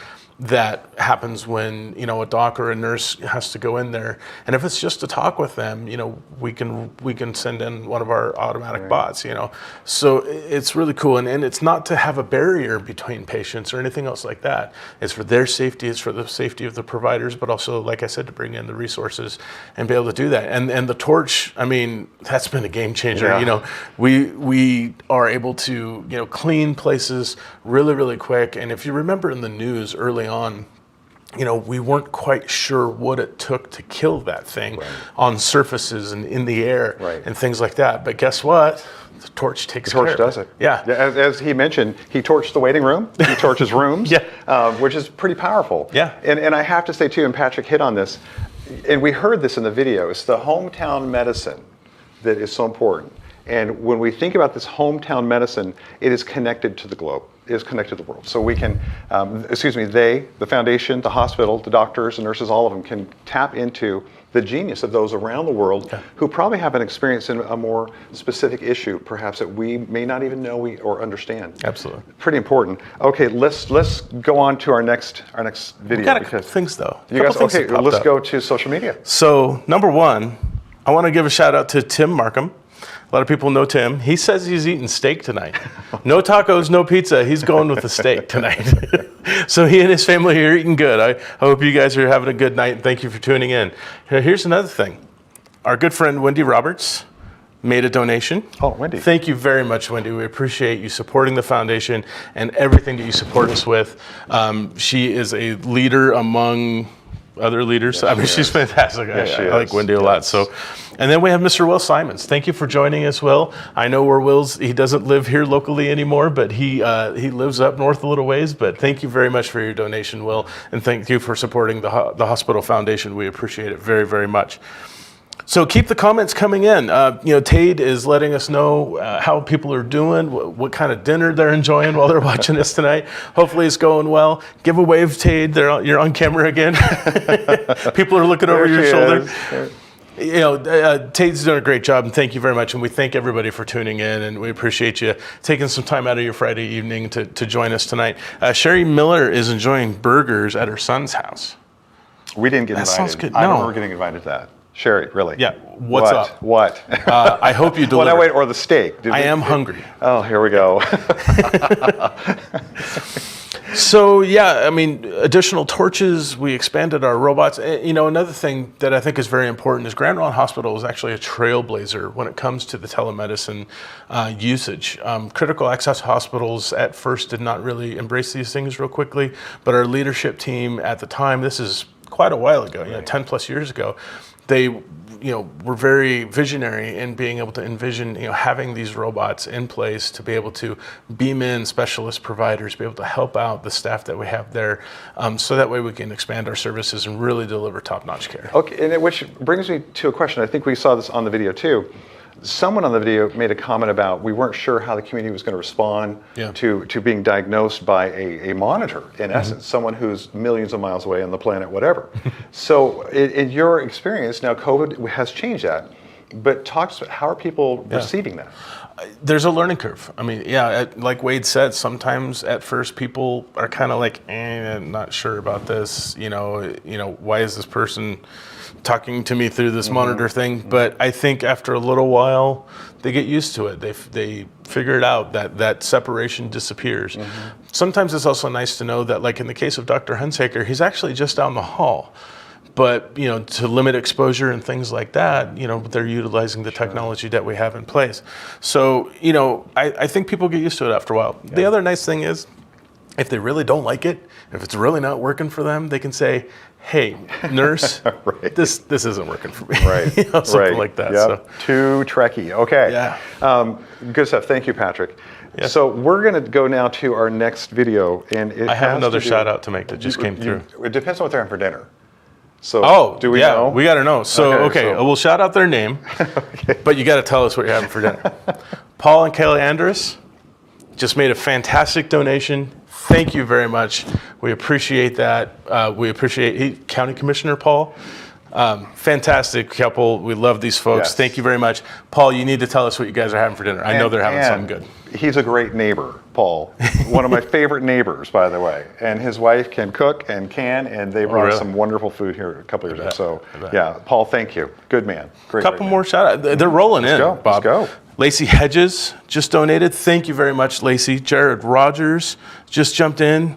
that happens when, you know, a doc or a nurse has to go in there. And if it's just to talk with them, you know, we can send in one of our automatic bots, you know. So it's really cool. And it's not to have a barrier between patients or anything else like that. It's for their safety, it's for the safety of the providers, but also, like I said, to bring in the resources and be able to do that. And the torch, I mean, that's been a game changer. Yeah. You know, we are able to, you know, clean places really, really quick. And if you remember in the news early on, you know, we weren't quite sure what it took to kill that thing on surfaces and in the air and things like that. But guess what? The torch takes care of it. The torch does it. Yeah. As he mentioned, he torched the waiting room, he torches rooms, which is pretty powerful. Yeah. And I have to say too, and Patrick hit on this, and we heard this in the video, it's the hometown medicine that is so important. And when we think about this hometown medicine, it is connected to the globe. It is connected to the world. So we can, the foundation, the hospital, the doctors and nurses, all of them can tap into the genius of those around the world who probably have an experience in a more specific issue, perhaps that we may not even know or understand. Absolutely. Pretty important. Okay, let's go on to our next video. We got a couple things though. You guys, okay, let's go to social media. So number one, I want to give a shout out to Tim Markham. A lot of people know Tim. He says he's eating steak tonight. No tacos, no pizza. He's going with the steak tonight. So he and his family are eating good. I hope you guys are having a good night. Thank you for tuning in. Here's another thing. Our good friend Wendy Roberts made a donation. Oh, Wendy. Thank you very much, Wendy. We appreciate you supporting the foundation and everything that you support us with. She is a leader among other leaders. I mean, she's fantastic. I like Wendy a lot. So, and then we have Mr. Will Simons. Thank you for joining us, Will. I know where Will's, he doesn't live here locally anymore, but he lives up north a little ways. But thank you very much for your donation, Will. And thank you for supporting the Hospital Foundation. We appreciate it very, very much. So keep the comments coming in. You know, Tade is letting us know how people are doing, what kind of dinner they're enjoying while they're watching us tonight. Hopefully it's going well. Give a wave, Tade. You're on camera again. People are looking over your shoulder. You know, Tade's doing a great job, and thank you very much. And we thank everybody for tuning in, and we appreciate you taking some time out of your Friday evening to join us tonight. Sherry Miller is enjoying burgers at her son's house. We didn't get invited. That sounds good. I No. remember getting invited to that. Sherry, really? Yeah. What's up? What? I hope you deliver. Well, no, wait, or the steak. I am hungry. Oh, here we go. So yeah, I mean, additional torches, we expanded our robots. You know, another thing that I think is very important is Grand Ronde Hospital is actually a trailblazer when it comes to the telemedicine usage. Critical access hospitals at first did not really embrace these things real quickly, but our leadership team at the time, this is quite a while ago, you know, 10 plus years ago, they, you know, were very visionary in being able to envision, you know, having these robots in place to be able to beam in specialist providers, be able to help out the staff that we have there, so that way we can expand our services and really deliver top-notch care. Okay, and which brings me to a question. I think we saw this on the video too. Someone on the video made a comment about we weren't sure how the community was going to respond to being diagnosed by a monitor, in essence, someone who's millions of miles away on the planet, whatever. So in your experience, now COVID has changed that, but how are people receiving that? There's a learning curve. I mean, like Wade said, sometimes at first people are kind of like, I'm not sure about this. You know, why is this person talking to me through this monitor thing? But I think after a little while, they get used to it. They figure it out that separation disappears. Sometimes it's also nice to know that, like in the case of Dr. Hunsaker, he's actually just down the hall. But, you know, to limit exposure and things like that, you know, they're utilizing the technology that we have in place. So, you know, I think people get used to it after a while. The other nice thing is, if they really don't like it, if it's really not working for them, they can say, hey, nurse, this isn't working for me. Right. You know, something like that. Yep. So. Too Trekkie. Okay. Yeah. Good stuff. Thank you, Patrick. Yeah. So we're going to go now to our next video. And I have another shout out to make that just came through. It depends on what they're having for dinner. So do we know? We got to know. So, okay, we'll shout out their name, but you got to tell us what you're having for dinner. Paul and Kayla Andrus just made a fantastic donation. Thank you very much. We appreciate that. We appreciate County Commissioner Paul. Fantastic couple. We love these folks. Yes. Thank you very much. Paul, you need to tell us what you guys are having for dinner. I know they're having something good. He's a great neighbor, Paul. One of my favorite neighbors, by the way. And his wife can cook and they brought some wonderful food here a couple years ago. So, yeah, Paul, thank you. Good man. Great. Couple more shout outs. They're rolling in, Bob. Let's go. Lacey Hedges just donated. Thank you very much, Lacey. Jared Rogers just jumped in.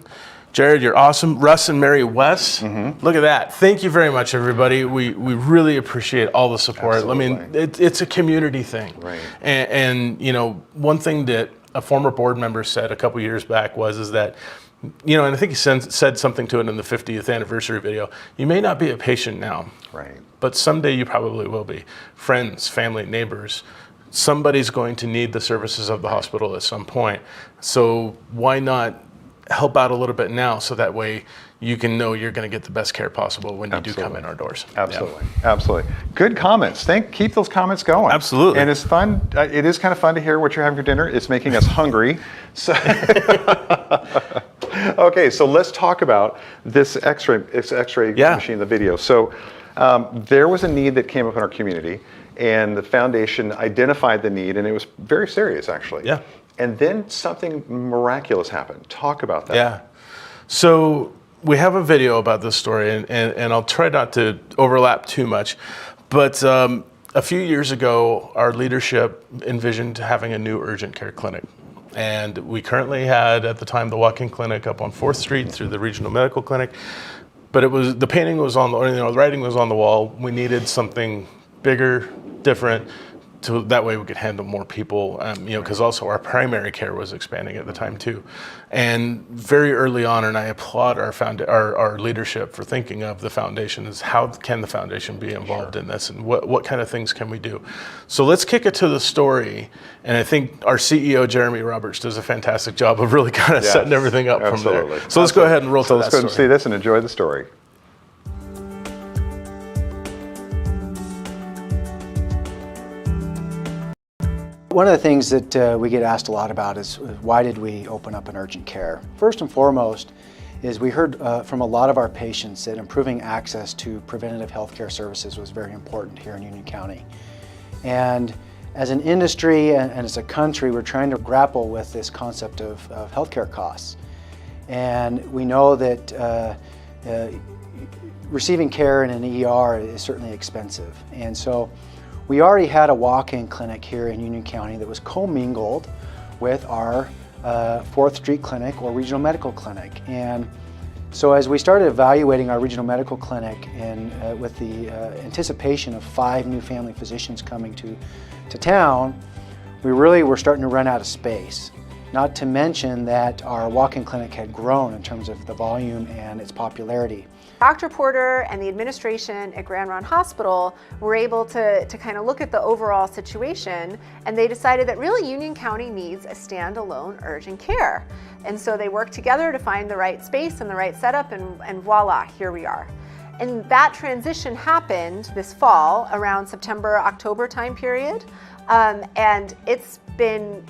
Jared, you're awesome. Russ and Mary West, look at that. Thank you very much, everybody. We really appreciate all the support. Absolutely. I mean, it's a community thing. Right. And you know, one thing that a former board member said a couple years back is that, you know, and I think he said something to it in the 50th anniversary video, you may not be a patient now, right, but someday you probably will be. Friends, family, neighbors, somebody's going to need the services of the hospital at some point. So why not help out a little bit now, so that way you can know you're going to get the best care possible when you do come in our doors. Absolutely, absolutely. Good comments. Keep those comments going. Absolutely. And it's fun. It is kind of fun to hear what you're having for dinner. It's making us hungry. So, okay, so let's talk about this X-ray machine, the video. So there was a need that came up in our community, and the foundation identified the need, and it was very serious, actually. Yeah. And then something miraculous happened. Talk about that. Yeah. So we have a video about this story, and I'll try not to overlap too much. But a few years ago, our leadership envisioned having a new urgent care clinic. And we currently had, at the time, the walk-in clinic up on 4th Street through the regional medical clinic. But the painting was on the writing was on the wall. We needed something bigger, different, so that way we could handle more people, you know, because also our primary care was expanding at the time too. And very early on, and I applaud our leadership for thinking of the foundation, is how can the foundation be involved in this, and what kind of things can we do? So let's kick it to the story, and I think our CEO, Jeremy Roberts, does a fantastic job of really kind of setting everything up from there. So let's go ahead and roll to that story. Let's go and see this and enjoy the story. One of the things that we get asked a lot about is why did we open up an urgent care? First and foremost is we heard from a lot of our patients that improving access to preventative healthcare services was very important here in Union County. And as an industry and as a country, we're trying to grapple with this concept of healthcare costs. And we know that receiving care in an ER is certainly expensive. And so we already had a walk-in clinic here in Union County that was commingled with our 4th Street clinic or regional medical clinic. And so as we started evaluating our regional medical clinic and with the anticipation of 5 new family physicians coming to town, we really were starting to run out of space. Not to mention that our walk-in clinic had grown in terms of the volume and its popularity. Dr. Porter and the administration at Grand Ronde Hospital were able to kind of look at the overall situation, and they decided that really Union County needs a standalone urgent care. And so they worked together to find the right space and the right setup, and voila, here we are. And that transition happened this fall around September, October time period, and it's been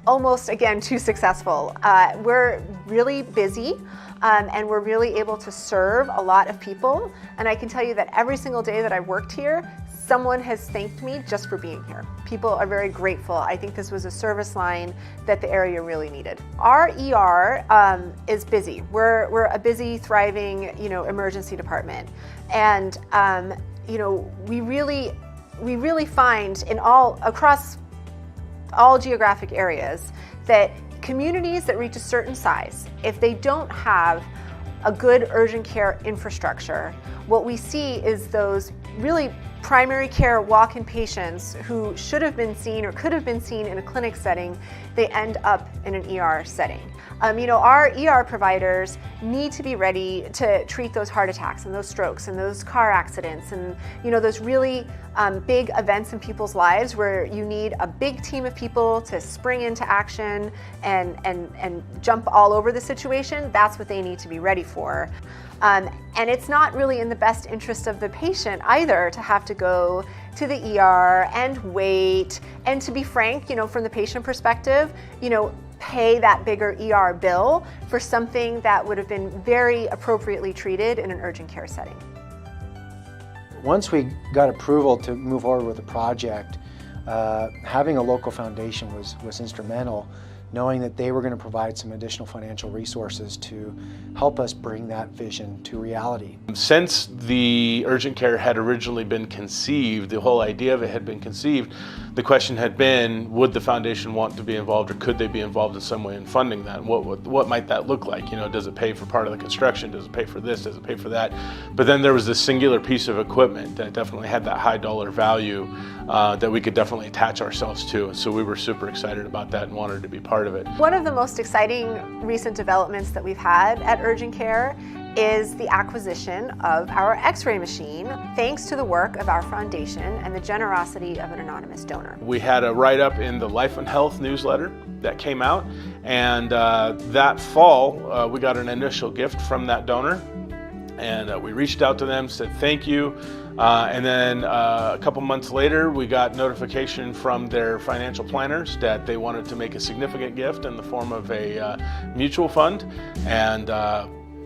almost, again, too successful. We're really busy. And we're really able to serve a lot of people. And I can tell you that every single day that I've worked here, someone has thanked me just for being here. People are very grateful. I think this was a service line that the area really needed. Our ER is busy. We're a busy, thriving, emergency department. And, we really find across all geographic areas that communities that reach a certain size, if they don't have a good urgent care infrastructure, what we see is those really primary care walk-in patients who should have been seen or could have been seen in a clinic setting, they end up in an ER setting. Our ER providers need to be ready to treat those heart attacks and those strokes and those car accidents and those really big events in people's lives where you need a big team of people to spring into action and jump all over the situation. That's what they need to be ready for. And it's not really in the best interest of the patient either to have to go to the ER and wait. And to be frank, from the patient perspective, pay that bigger ER bill for something that would have been very appropriately treated in an urgent care setting. Once we got approval to move forward with the project, having a local foundation was instrumental, knowing that they were going to provide some additional financial resources to help us bring that vision to reality. Since the urgent care had originally been conceived, the whole idea of it had been conceived, the question had been, would the foundation want to be involved, or could they be involved in some way in funding that? And what might that look like? You know, does it pay for part of the construction? Does it pay for this? Does it pay for that? But then there was this singular piece of equipment that definitely had that high dollar value that we could definitely attach ourselves to. So we were super excited about that and wanted to be part of it. One of the most exciting recent developments that we've had at urgent care is the acquisition of our x-ray machine, thanks to the work of our foundation and the generosity of an anonymous donor. We had a write-up in the Life and Health newsletter that came out, and that fall we got an initial gift from that donor, and we reached out to them, said thank you, and then a couple months later we got notification from their financial planners that they wanted to make a significant gift in the form of a mutual fund, and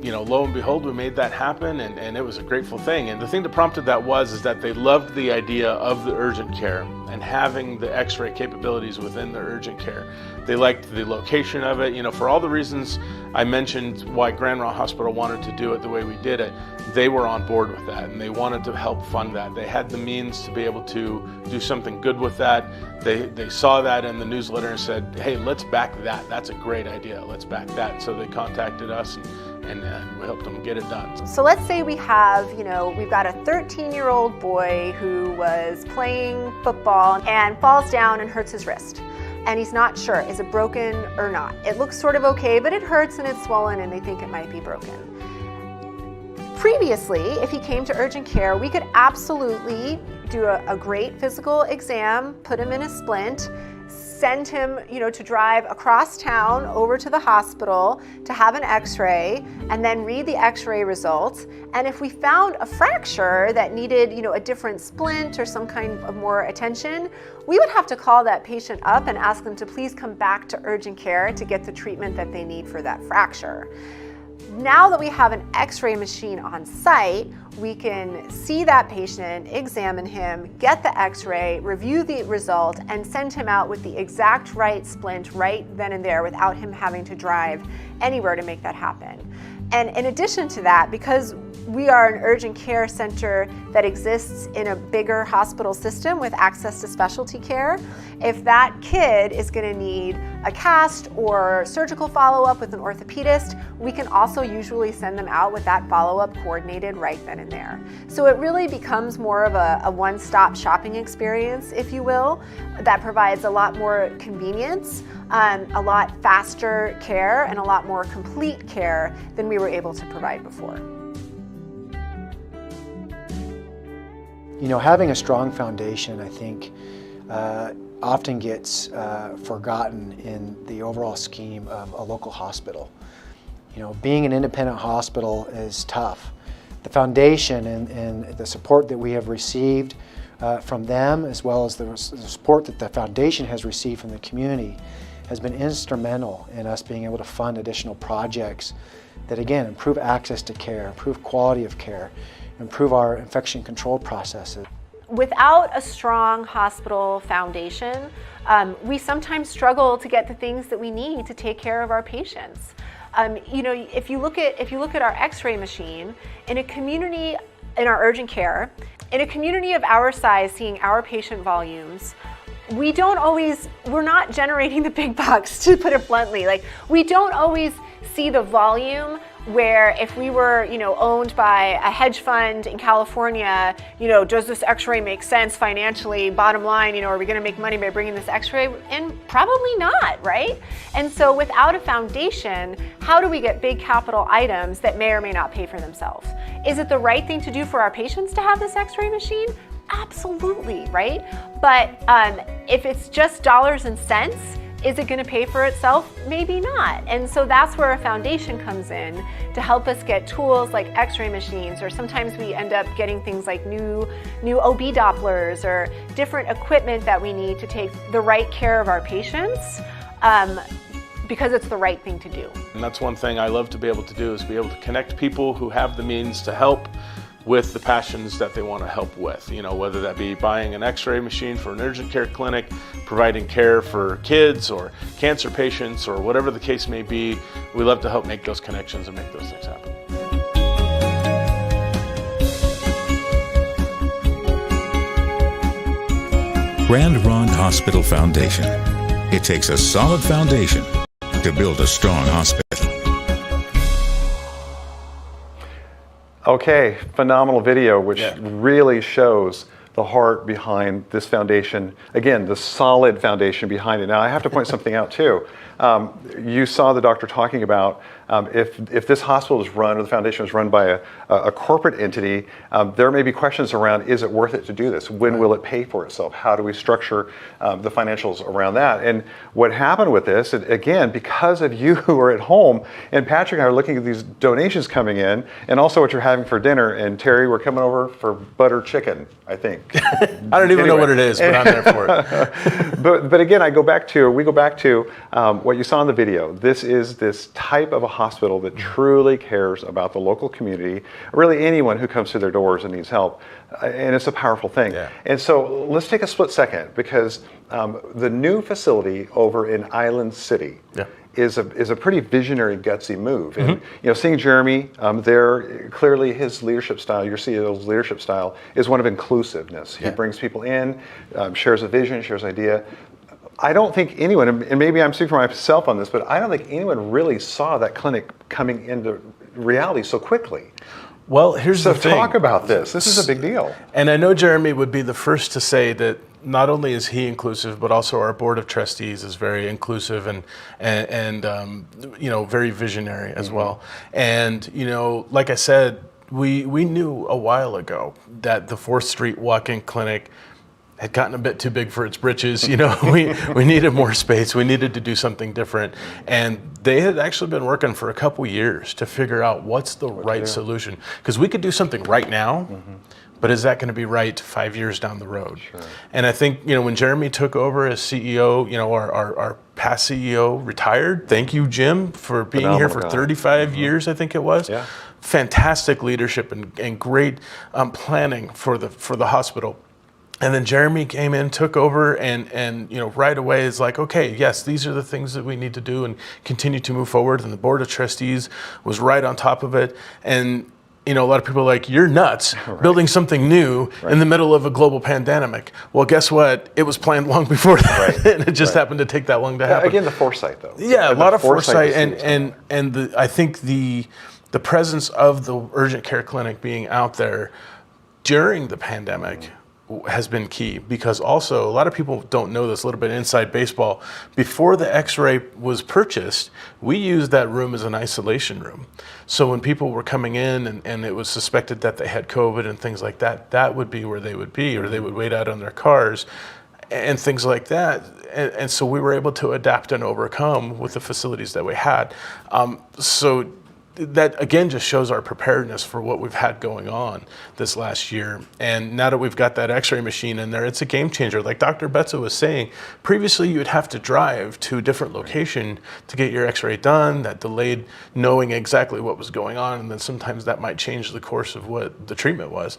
you know, lo and behold, we made that happen, and it was a grateful thing. And the thing that prompted that is that they loved the idea of the urgent care and having the x-ray capabilities within the urgent care. They liked the location of it. You know, for all the reasons I mentioned why Grand Ronde Hospital wanted to do it the way we did it, they were on board with that, and they wanted to help fund that. They had the means to be able to do something good with that. They saw that in the newsletter and said, hey, let's back that. That's a great idea. Let's back that. So they contacted us, and we helped them get it done. So let's say we have, you know, we've got a 13-year-old boy who was playing football and falls down and hurts his wrist. And he's not sure, is it broken or not? It looks sort of okay, but it hurts and it's swollen and they think it might be broken. Previously, if he came to urgent care, we could absolutely do a great physical exam, put him in a splint, send him, you know, to drive across town over to the hospital to have an x-ray, and then read the x-ray results. And if we found a fracture that needed, you know, a different splint or some kind of more attention, we would have to call that patient up and ask them to please come back to urgent care to get the treatment that they need for that fracture. Now that we have an x-ray machine on site, we can see that patient, examine him, get the x-ray, review the result, and send him out with the exact right splint right then and there without him having to drive anywhere to make that happen. And in addition to that, because we are an urgent care center that exists in a bigger hospital system with access to specialty care, if that kid is going to need a cast or surgical follow-up with an orthopedist, we can also usually send them out with that follow-up coordinated right then and there. So it really becomes more of a one-stop shopping experience, if you will, that provides a lot more convenience, a lot faster care, and a lot more complete care than we were able to provide before. You know, having a strong foundation, I think, often gets forgotten in the overall scheme of a local hospital. You know, being an independent hospital is tough. The foundation and the support that we have received from them, as well as the support that the foundation has received from the community, has been instrumental in us being able to fund additional projects that, again, improve access to care, improve quality of care, improve our infection control processes. Without a strong hospital foundation, we sometimes struggle to get the things that we need to take care of our patients. You know, if you look at our x-ray machine, in a community, in our urgent care, in a community of our size, seeing our patient volumes, we're not generating the big bucks, to put it bluntly. Like, we don't always see the volume where if we were, you know, owned by a hedge fund in California, you know, does this x-ray make sense financially? Bottom line, you know, are we gonna make money by bringing this x-ray in? Probably not, right? And so without a foundation, how do we get big capital items that may or may not pay for themselves? Is it the right thing to do for our patients to have this x-ray machine? Absolutely, right? But if it's just dollars and cents, is it going to pay for itself? Maybe not. And so that's where a foundation comes in to help us get tools like x-ray machines, or sometimes we end up getting things like new OB Dopplers or different equipment that we need to take the right care of our patients because it's the right thing to do. And that's one thing I love to be able to do, is be able to connect people who have the means to help with the passions that they want to help with, whether that be buying an x-ray machine for an urgent care clinic, providing care for kids or cancer patients or whatever the case may be. We love to help make those connections and make those things happen. Grand Ronde Hospital Foundation. It takes a solid foundation to build a strong hospital. Okay, phenomenal video, which really shows the heart behind this foundation. Again, the solid foundation behind it. Now, I have to point something out too. You saw the doctor talking about if this hospital is run, or the foundation is run by a corporate entity, there may be questions around, is it worth it to do this? When will it pay for itself? How do we structure the financials around that? And what happened with this, again, because of you who are at home, and Patrick and I are looking at these donations coming in, and also what you're having for dinner, and Terry, we're coming over for butter chicken, I think. I don't even know what it is, but I'm there for it. But again, we go back to what you saw in the video. This is this type of a hospital that truly cares about the local community, really anyone who comes to their doors and needs help, and it's a powerful thing. Yeah. And so let's take a split second, because the new facility over in Island City is a pretty visionary, gutsy move. And seeing Jeremy there, clearly his leadership style, your CEO's leadership style, is one of inclusiveness. He brings people in, shares a vision, shares idea. I don't think anyone, and maybe I'm speaking for myself on this, but I don't think anyone really saw that clinic coming into reality so quickly. Well, here's the thing. So talk about this. This is a big deal. And I know Jeremy would be the first to say that not only is he inclusive, but also our board of trustees is very inclusive and very visionary as well. And like I said, we knew a while ago that the 4th Street walk-in clinic had gotten a bit too big for its britches. We needed more space. We needed to do something different. And they had actually been working for a couple years to figure out what's the right solution. Because we could do something right now, but is that going to be right 5 years down the road? Sure. And I think, when Jeremy took over as CEO, our past CEO retired. Thank you, Jim, for being here for 35 years, I think it was. Yeah. Fantastic leadership and great planning for the hospital. And then Jeremy came in, took over, and right away is like, okay, yes, these are the things that we need to do and continue to move forward. And the board of trustees was right on top of it. And a lot of people are like, you're nuts, building something new in the middle of a global pandemic. Well, guess what? It was planned long before that, and it just happened to take that long to happen. Again, the foresight, though. Yeah, a lot of foresight, and I think the presence of the urgent care clinic being out there during the pandemic has been key, because also a lot of people don't know this, a little bit inside baseball. Before the x-ray was purchased, we used that room as an isolation room. So when people were coming in and it was suspected that they had COVID and things like that, that would be where they would be, or they would wait out on their cars and things like that. And so we were able to adapt and overcome with the facilities that we had. So that again just shows our preparedness for what we've had going on this last year. And now that we've got that x-ray machine in there, it's a game changer. Like Dr. Betza was saying, previously you'd have to drive to a different location to get your x-ray done. That delayed knowing exactly what was going on, and then sometimes that might change the course of what the treatment was.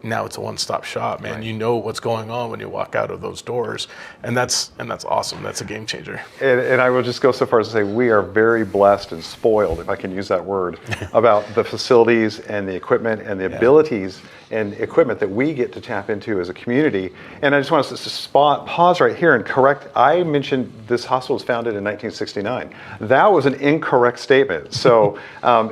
Now it's a one-stop shop, man. You know what's going on when you walk out of those doors, and that's awesome. That's a game changer. And I will just go so far as to say we are very blessed and spoiled, if I can use that word, about the facilities and the equipment and the abilities and equipment that we get to tap into as a community. And I just want to pause right here and correct. I mentioned this hospital was founded in 1969. That was an incorrect statement. So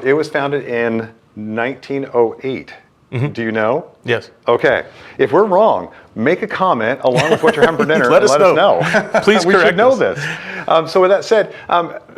it was founded in 1908. Do you know? Yes. Okay. If we're wrong, make a comment along with what you're having for dinner. Let us know. Please we correct should know us. this. So with that said,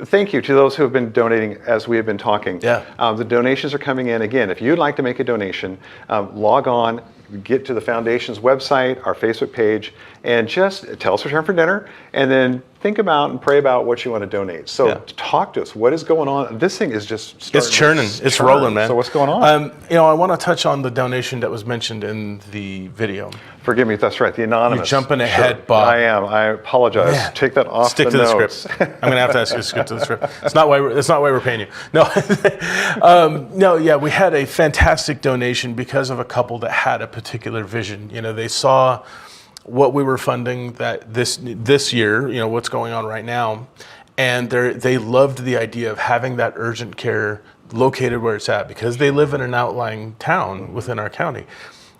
thank you to those who have been donating as we have been talking. Yeah. The donations are coming in. Again, if you'd like to make a donation, log on, get to the foundation's website, our Facebook page, and just tell us what you're having for dinner, and then think about and pray about what you want to donate. So talk to us. What is going on? This thing is just It's churning. It's rolling, man. So what's going on? I want to touch on the donation that was mentioned in the video. Forgive me, that's right. The anonymous. You're jumping ahead, Bob. I am. I apologize. Man. Take that off Stick the to notes. the script. I'm going to have to ask you to stick to the script. It's not why we're paying you. No. We had a fantastic donation because of a couple that had a particular vision. They saw what we were funding that this year, what's going on right now, and they loved the idea of having that urgent care located where it's at because they live in an outlying town within our county.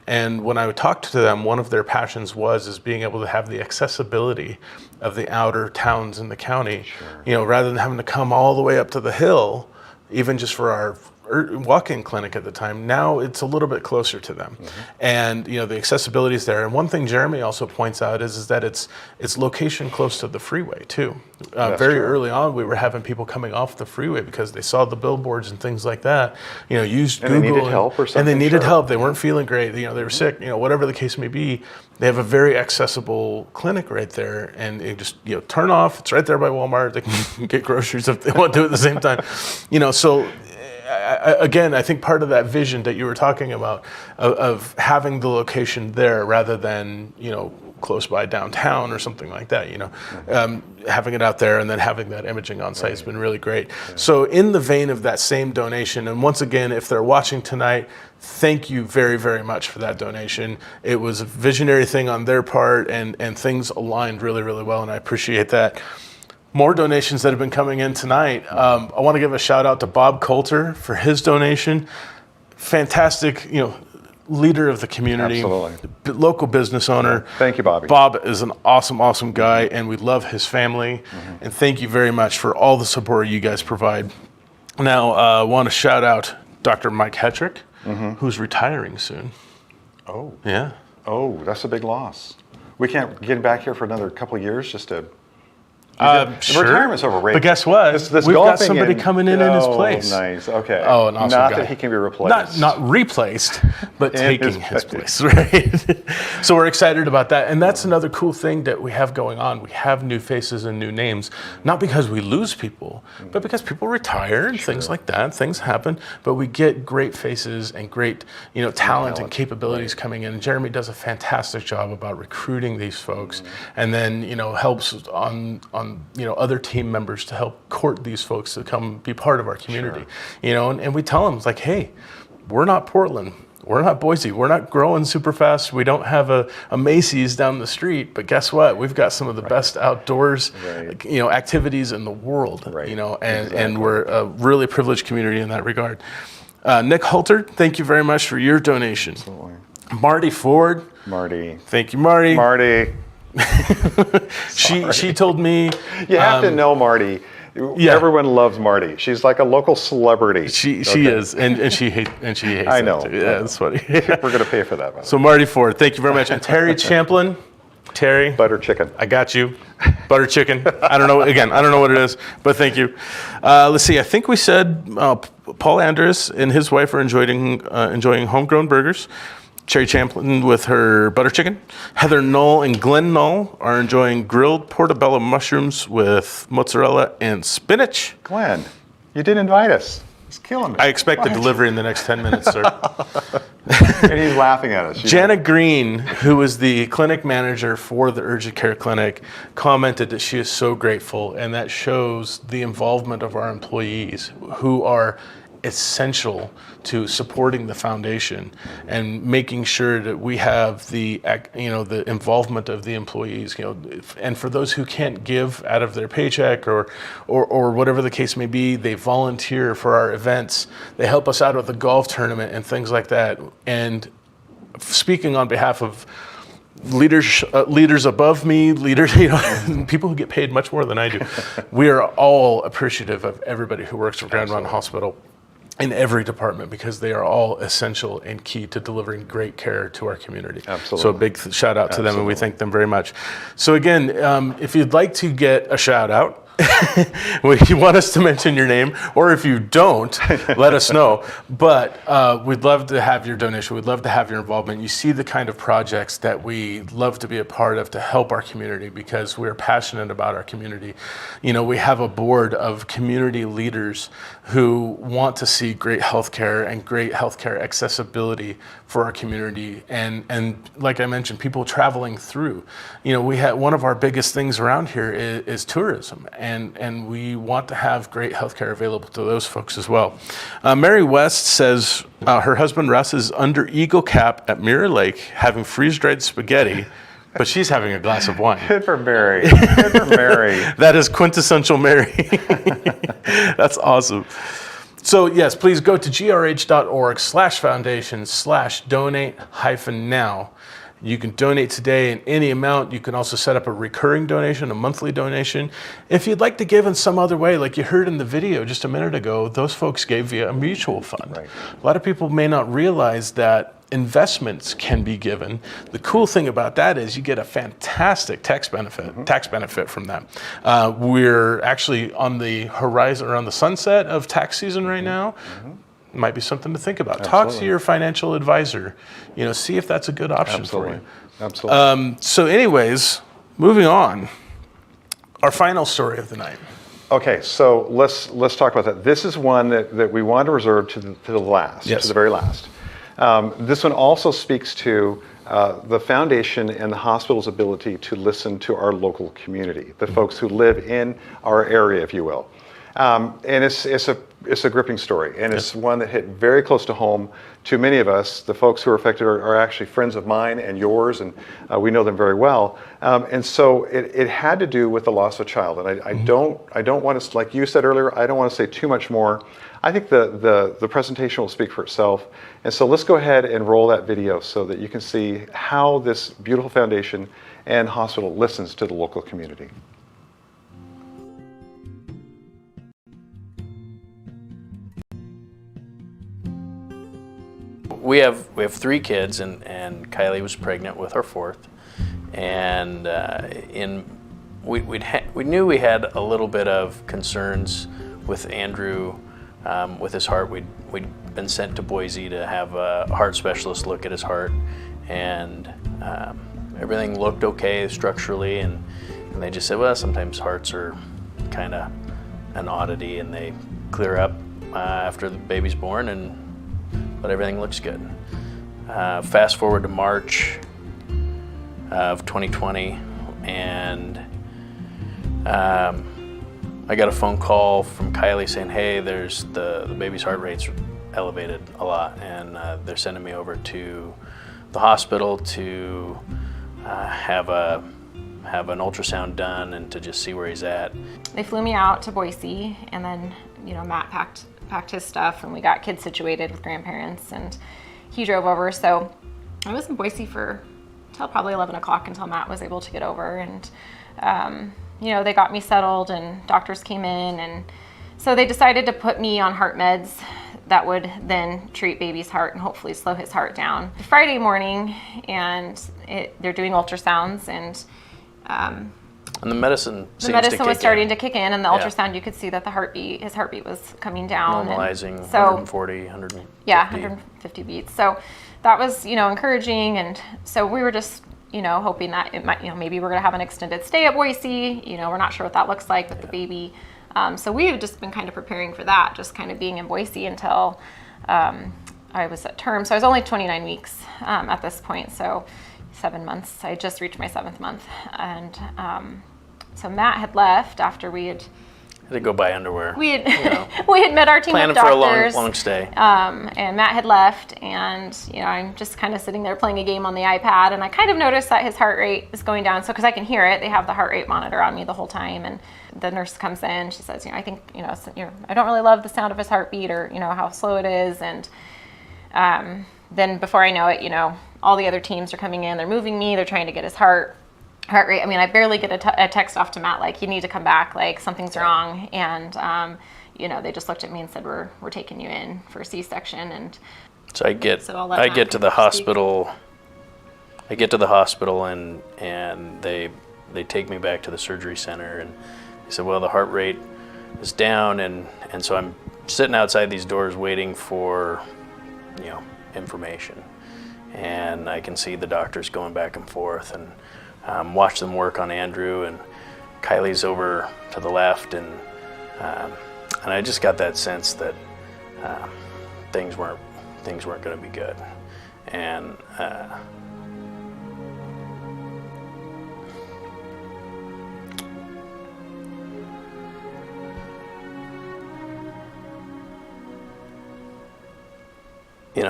And when I talked to them, one of their passions was being able to have the accessibility of the outer towns in the county, rather than having to come all the way up to the hill, even just for our walk-in clinic at the time. Now it's a little bit closer to them. And the accessibility is there. And one thing Jeremy also points out is that it's location close to the freeway too. Very early on, we were having people coming off the freeway because they saw the billboards and things like that, used Google. And they needed help or something. And they needed help. They weren't feeling great. They were sick, whatever the case may be. They have a very accessible clinic right there, and it just, turn off. It's right there by Walmart. They can get groceries if they want to at the same time. So again, I think part of that vision that you were talking about of having the location there rather than, close by downtown or something like that, having it out there and then having that imaging on site has been really great. So in the vein of that same donation, and once again, if they're watching tonight, thank you very, very much for that donation. It was a visionary thing on their part, and things aligned really, really well, and I appreciate that. More donations that have been coming in tonight. I want to give a shout out to Bob Coulter for his donation. Fantastic, leader of the community, local business owner. Thank you, Bobby. Bob is an awesome, awesome guy, and we love his family. And thank you very much for all the support you guys provide. Now, I want to shout out Dr. Mike Hetrick, who's retiring soon. Oh. Yeah. Oh, that's a big loss. We can't get him back here for another couple of years just to... Sure. Retirement's overrated. But guess what? This We've got golfing somebody coming in his place. Nice. Okay. Oh, an awesome Not guy. that he can be replaced. Not replaced, but taking his place, right? So we're excited about that. And that's another cool thing that we have going on. We have new faces and new names, not because we lose people, but because people retire and things like that. Things happen, but we get great faces and great, talent and capabilities coming in. And Jeremy does a fantastic job about recruiting these folks, and then, helps on other team members to help court these folks to come be part of our community. And we tell them, it's like, hey, we're not Portland. We're not Boise. We're not growing super fast. We don't have a Macy's down the street, but guess what? We've got some of the best outdoors, activities in the world, and we're a really privileged community in that regard. Nick Halter, thank you very much for your donation. Absolutely. Marty Ford. Marty. Thank you, Marty. Marty. She told me you have to know Marty. Everyone loves Marty. She's like a local celebrity. She is, and she hates I know. It too. Yeah, that's funny. We're going to pay for that. So Marty Ford, thank you very much, and Terry Champlin. Terry, butter chicken. I got you. Butter chicken. I don't know. Again, I don't know what it is, but thank you. Let's see. I think we said Paul Andrus and his wife are enjoying homegrown burgers. Cherry Champlin with her butter chicken. Heather Knoll and Glenn Knoll are enjoying grilled portobello mushrooms with mozzarella and spinach. Glenn, you didn't invite us. It's killing me. I expect the delivery in the next 10 minutes, sir. And he's laughing at us. Janet Green, who is the clinic manager for the urgent care clinic, commented that she is so grateful, and that shows the involvement of our employees who are essential to supporting the foundation and making sure that we have the involvement of the employees, and for those who can't give out of their paycheck or whatever the case may be, they volunteer for our events. They help us out with the golf tournament and things like that. And speaking on behalf of leaders above me, people who get paid much more than I do, we are all appreciative of everybody who works for Grand Ronde Hospital in every department, because they are all essential and key to delivering great care to our community. Absolutely. So a big shout out to them, and we thank them very much. So again, if you'd like to get a shout out, you want us to mention your name, or if you don't, let us know. But we'd love to have your donation. We'd love to have your involvement. You see the kind of projects that we love to be a part of to help our community because we're passionate about our community. You know, we have a board of community leaders who want to see great healthcare and great healthcare accessibility for our community. And like I mentioned, people traveling through. You know, we have one of our biggest things around here is tourism, and we want to have great healthcare available to those folks as well. Mary West says her husband Russ is under Eagle Cap at Mirror Lake having freeze-dried spaghetti, but she's having a glass of wine. Good for Mary. Good for Mary. That is quintessential Mary. That's awesome. So yes, please go to grh.org/foundation/donate-now. You can donate today in any amount. You can also set up a recurring donation, a monthly donation. If you'd like to give in some other way, like you heard in the video just a minute ago, those folks gave via a mutual fund. Right. A lot of people may not realize that investments can be given. The cool thing about that is you get a fantastic tax benefit from that. We're actually on the horizon or on the sunset of tax season right now. Might be something to think about. Absolutely. Talk to your financial advisor. You know, see if that's a good option for you. Absolutely. So anyways, moving on. Our final story of the night. Okay, so let's talk about that. This is one that we want to reserve to the last, Yes. to the very last. This one also speaks to the foundation and the hospital's ability to listen to our local community, the folks who live in our area, if you will. And it's a gripping story, and it's one that hit very close to home to many of us. The folks who are affected are actually friends of mine and yours, and we know them very well. And so it had to do with the loss of a child. And I don't want to, like you said earlier, I don't want to say too much more. I think the presentation will speak for itself. And so let's go ahead and roll that video so that you can see how this beautiful foundation and hospital listens to the local community. We have 3 kids, and Kylie was pregnant with our 4th, and we knew we had a little bit of concerns with Andrew with his heart. We'd been sent to Boise to have a heart specialist look at his heart, and everything looked okay structurally, and they just said, well, sometimes hearts are kind of an oddity, and they clear up after the baby's born, but everything looks good. Fast forward to March of 2020, and I got a phone call from Kylie saying, hey, there's the baby's heart rate's elevated a lot, and they're sending me over to the hospital to have an ultrasound done and to just see where he's at. They flew me out to Boise, and then Matt packed his stuff, and we got kids situated with grandparents, and he drove over. So I was in Boise till probably 11 o'clock until Matt was able to get over, and they got me settled, and doctors came in, and so they decided to put me on heart meds that would then treat baby's heart and hopefully slow his heart down. Friday morning, and they're doing ultrasounds, and the medicine was starting to kick in, and the ultrasound, you could see that his heartbeat was coming down. Normalizing, and so, 140, 150. Yeah, 150 beats. So that was, encouraging, and so we were just, hoping that it might, maybe we're gonna have an extended stay at Boise. We're not sure what that looks like with the baby. So we've just been kind of preparing for that, just kind of being in Boise until I was at term. So I was only 29 weeks at this point, so 7 months. I just reached my 7th month, and so Matt had left after we had. I had to go buy underwear. We had we had met our team of doctors. Planning for a long stay. And Matt had left, and I'm just kind of sitting there playing a game on the iPad, and I kind of noticed that his heart rate is going down. So because I can hear it, they have the heart rate monitor on me the whole time, and the nurse comes in. She says, I think I don't really love the sound of his heartbeat, or how slow it is, and then before I know it, all the other teams are coming in. They're moving me. They're trying to get his heart rate. I mean, I barely get a text off to Matt like, you need to come back, like something's wrong. And they just looked at me and said, we're taking you in for a C-section. And so I get to the hospital. And they take me back to the surgery center, he said, well, the heart rate is down, and so I'm sitting outside these doors waiting for, information. And I can see the doctors going back and forth, and watch them work on Andrew, and Kylie's over to the left, and I just got that sense that things weren't going to be good. And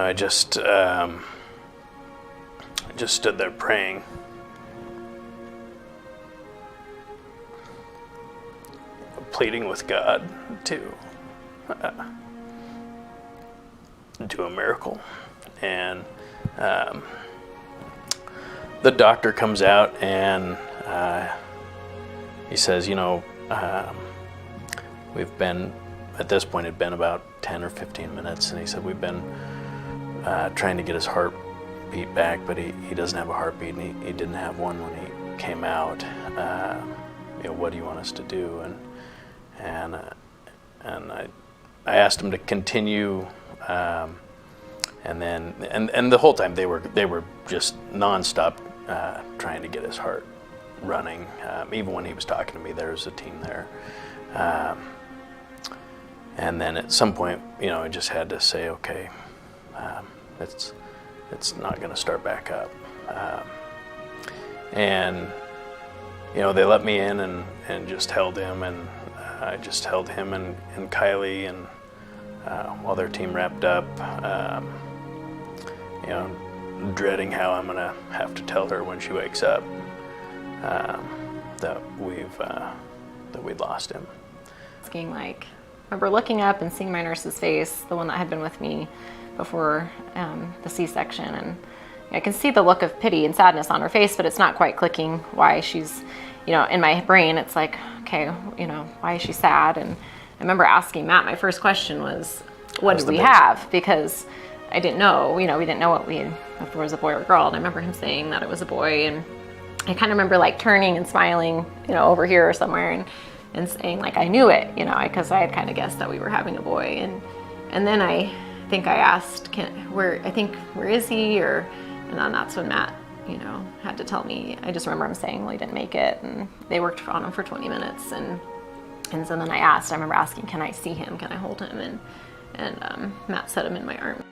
I just stood there praying. Pleading with God to do a miracle. And the doctor comes out, and he says, we've been, at this point, it'd been about 10 or 15 minutes, and he said, we've been trying to get his heartbeat back, but he doesn't have a heartbeat, and he didn't have one when he came out. What do you want us to do? And I asked him to continue, and the whole time they were just nonstop trying to get his heart running. Even when he was talking to me, there was a team there. And then at some point, I just had to say, okay, it's not going to start back up. And they let me in and just held him, and I just held him and Kylie, and while their team wrapped up, dreading how I'm gonna have to tell her when she wakes up that we'd lost him. I remember looking up and seeing my nurse's face, the one that had been with me before the C-section, and I can see the look of pity and sadness on her face, but it's not quite clicking why she's, in my brain, it's like, okay, why is she sad? And I remember asking Matt, my first question was, what did we have? Because I didn't know, we didn't know if it was a boy or a girl. And I remember him saying that it was a boy. And I kind of remember turning and smiling, over here or somewhere, and saying I knew it, because I had kind of guessed that we were having a boy. And then I think I asked, where is he? And then that's when Matt, had to tell me. I just remember him saying, well, he didn't make it. And they worked on him for 20 minutes. And so then I remember asking, can I see him? Can I hold him? And Matt set him in my arm.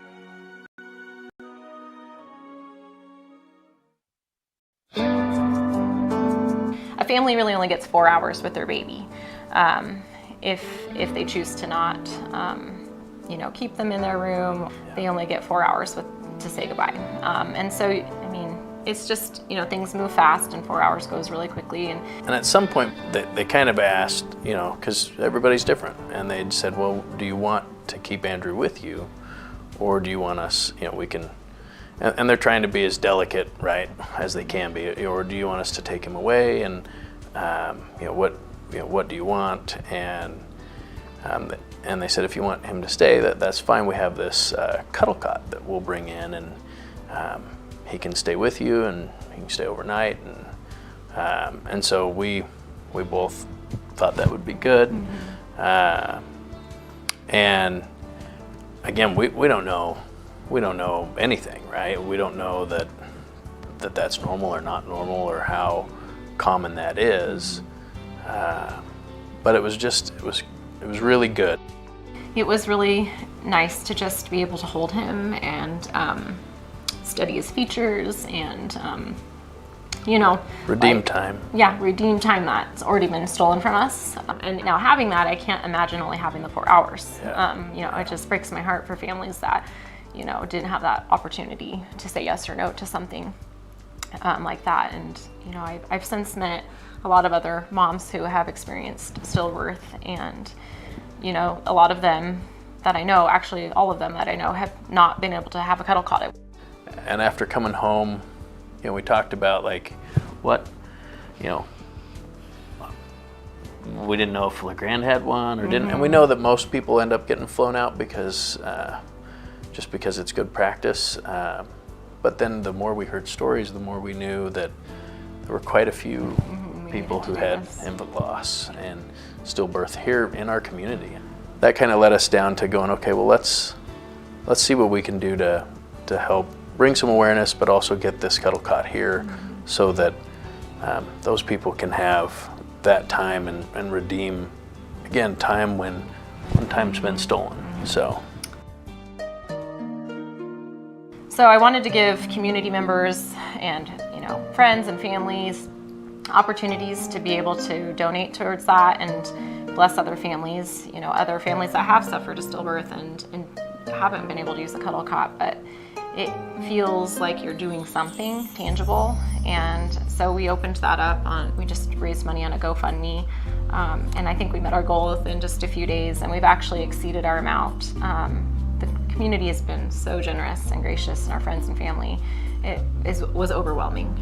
A family really only gets 4 hours with their baby. If they choose to not, keep them in their room, they only get 4 hours to say goodbye. And so, it's just, things move fast, and 4 hours goes really quickly. And at some point, they kind of asked, because everybody's different, and they said, well, do you want to keep Andrew with you, or do you want us, we can, and they're trying to be as delicate, right, as they can be, or do you want us to take him away, and what do you want? And they said, if you want him to stay, that's fine. We have this cuddle cot that we'll bring in, and he can stay with you, and he can stay overnight, and so we both thought that would be good. Mm-hmm. And again, we don't know anything, right? We don't know that's normal or not normal, or how common that is. But it was really good. It was really nice to just be able to hold him and study his features and, redeem time. Yeah, redeem time that's already been stolen from us. And now having that, I can't imagine only having the 4 hours. Yeah. It just breaks my heart for families that, didn't have that opportunity to say yes or no to something like that. And, I've since met a lot of other moms who have experienced stillbirth, and, a lot of them that I know, actually all of them that I know, have not been able to have a cuddle cot. And after coming home, we talked about what, we didn't know if LeGrand had one or didn't, Mm-hmm. and we know that most people end up getting flown out because just because it's good practice. But then the more we heard stories, the more we knew that there were quite a few people who had infant loss and stillbirth here in our community. That kind of led us down to going, okay, well, let's see what we can do to help bring some awareness, but also get this cuddle cot here so that those people can have that time and redeem, again, time when time's been stolen. So I wanted to give community members and friends and families opportunities to be able to donate towards that and bless other families, other families that have suffered a stillbirth and haven't been able to use a cuddle cot, but it feels like you're doing something tangible. And so we opened that up we just raised money on a GoFundMe, and I think we met our goal within just a few days, and we've actually exceeded our amount. The community has been so generous and gracious, and our friends and family, was overwhelming.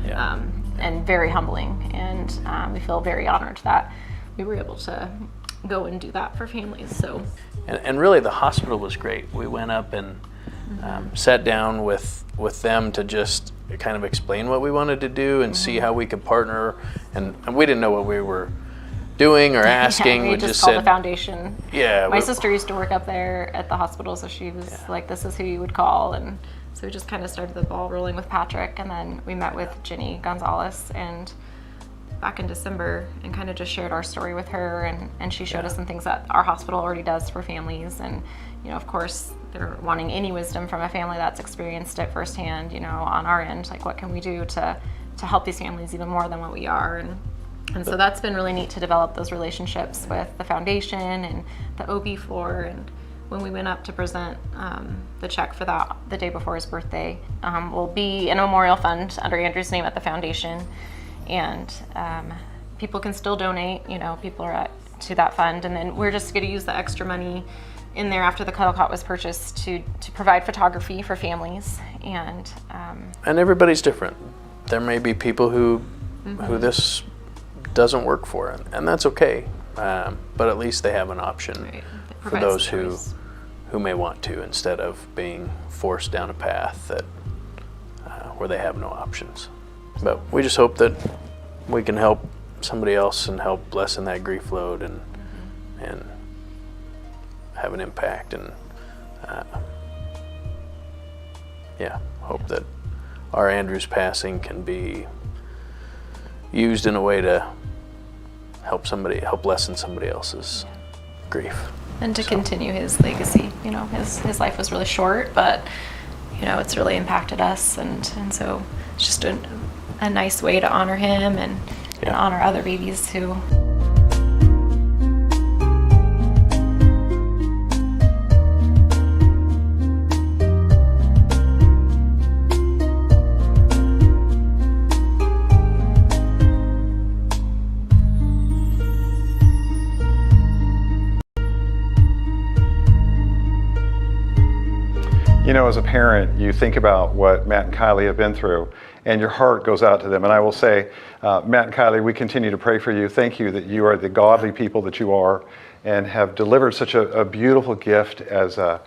And very humbling, and we feel very honored that we were able to go and do that for families. So, and really the hospital was great. We went up and sat down with them to just kind of explain what we wanted to do and see how we could partner, and we didn't know what we were doing or asking. We just called the foundation. Yeah, my sister used to work up there at the hospital, so she was like, this is who you would call. And so we just kind of started the ball rolling with Patrick, and then we met with Jenny Gonzalez and back in December and kind of just shared our story with her, and she showed us some things that our hospital already does for families. And of course they're wanting any wisdom from a family that's experienced it firsthand, on our end, like what can we do to help these families even more than what we are. And so that's been really neat to develop those relationships with the foundation and the OB floor. And when we went up to present the check for that the day before his birthday, will be a memorial fund under Andrew's name at the foundation. And people can still donate, people are to that fund. And then we're just going to use the extra money in there after the cuddle cot was purchased to provide photography for families. And everybody's different. There may be people who this doesn't work for, and that's okay. But at least they have an option for those who may want to, instead of being forced down a path that where they have no options. But we just hope that we can help somebody else and help lessen that grief load and have an impact, and hope that our Andrew's passing can be used in a way to help lessen somebody else's grief. And to continue his legacy. His life was really short, but it's really impacted us, and so it's just a nice way to honor him and honor other babies who. As a parent, you think about what Matt and Kylie have been through, and your heart goes out to them. And I will say, Matt and Kylie, we continue to pray for you. Thank you that you are the godly people that you are, and have delivered such a beautiful gift as a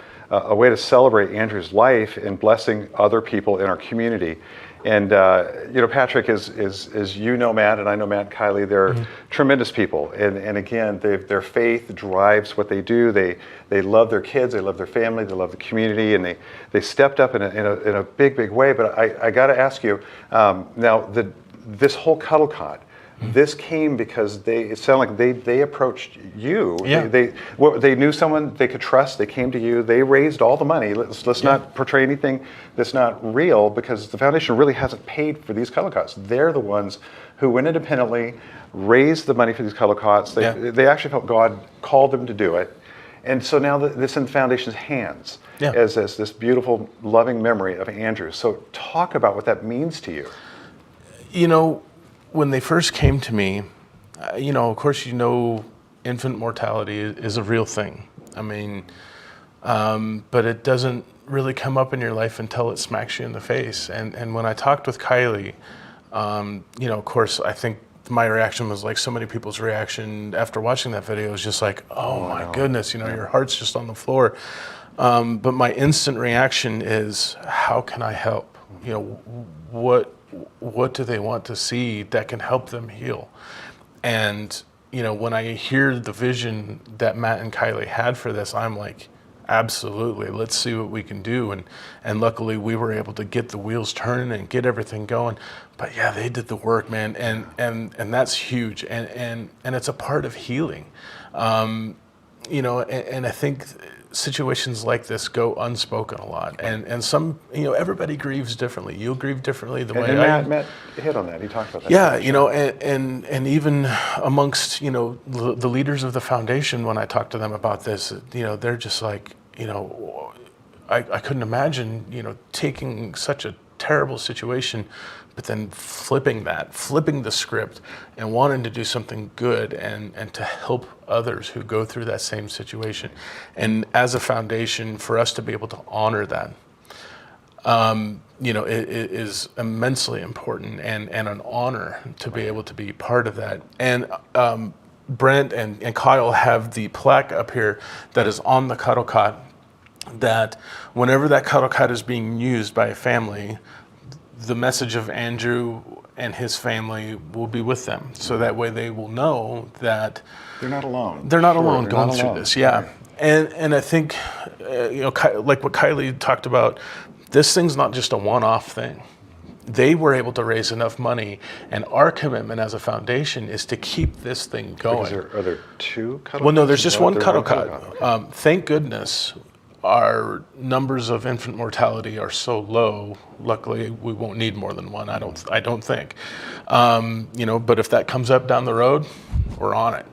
way to celebrate Andrew's life and blessing other people in our community. And Patrick is Matt, and I know Matt and Kylie. They're tremendous people, and again, their faith drives what they do. They love their kids, they love their family, they love the community, and they stepped up in a big way. But I got to ask you now, this whole cuddle cot. This came because it sounded like they approached you. Yeah. They knew someone they could trust. They came to you. They raised all the money. Let's not portray anything that's not real, because the foundation really hasn't paid for these cuddle cots. They're the ones who went independently, raised the money for these cuddle cots. They actually felt God called them to do it. And so now this in the foundation's hands as this beautiful, loving memory of Andrew. So talk about what that means to you. When they first came to me, of course, infant mortality is a real thing. I mean, but it doesn't really come up in your life until it smacks you in the face. And when I talked with Kylie, of course, I think my reaction was like so many people's reaction after watching that video was just like, oh my goodness, your heart's just on the floor. But my instant reaction is, how can I help? you know, what do they want to see that can help them heal? And, you know, when I hear the vision that Matt and Kylie had for this, I'm like, absolutely, let's see what we can do. And luckily we were able to get the wheels turning and get everything going. But yeah, they did the work, man. And that's huge. And it's a part of healing. You know, and I think situations like this go unspoken a lot. And some, you know, everybody grieves differently. You'll grieve differently the way Matt hit on that. He talked about that. Yeah, you know, and even amongst, you know, the leaders of the foundation, when I talk to them about this, you know, they're just like, you know, I couldn't imagine, you know, taking such a terrible situation, but then flipping the script and wanting to do something good and to help others who go through that same situation. And as a foundation, for us to be able to honor that, you know, it is immensely important and an honor to be able to be part of that. And Brent and Kyle have the plaque up here that is on the cuddle cot, that whenever that cuddle cot is being used by a family, the message of Andrew and his family will be with them. So that way they will know that they're not alone. They're not alone going through this. Yeah. And I think, you know, like what Kylie talked about, this thing's not just a one-off thing. They were able to raise enough money, and our commitment as a foundation is to keep this thing going. Are there two cuddle cots? Well, no, there's just one cuddle cot. Thank goodness our numbers of infant mortality are so low. Luckily, we won't need more than one. I don't think. You know, but if that comes up down the road, we're on it.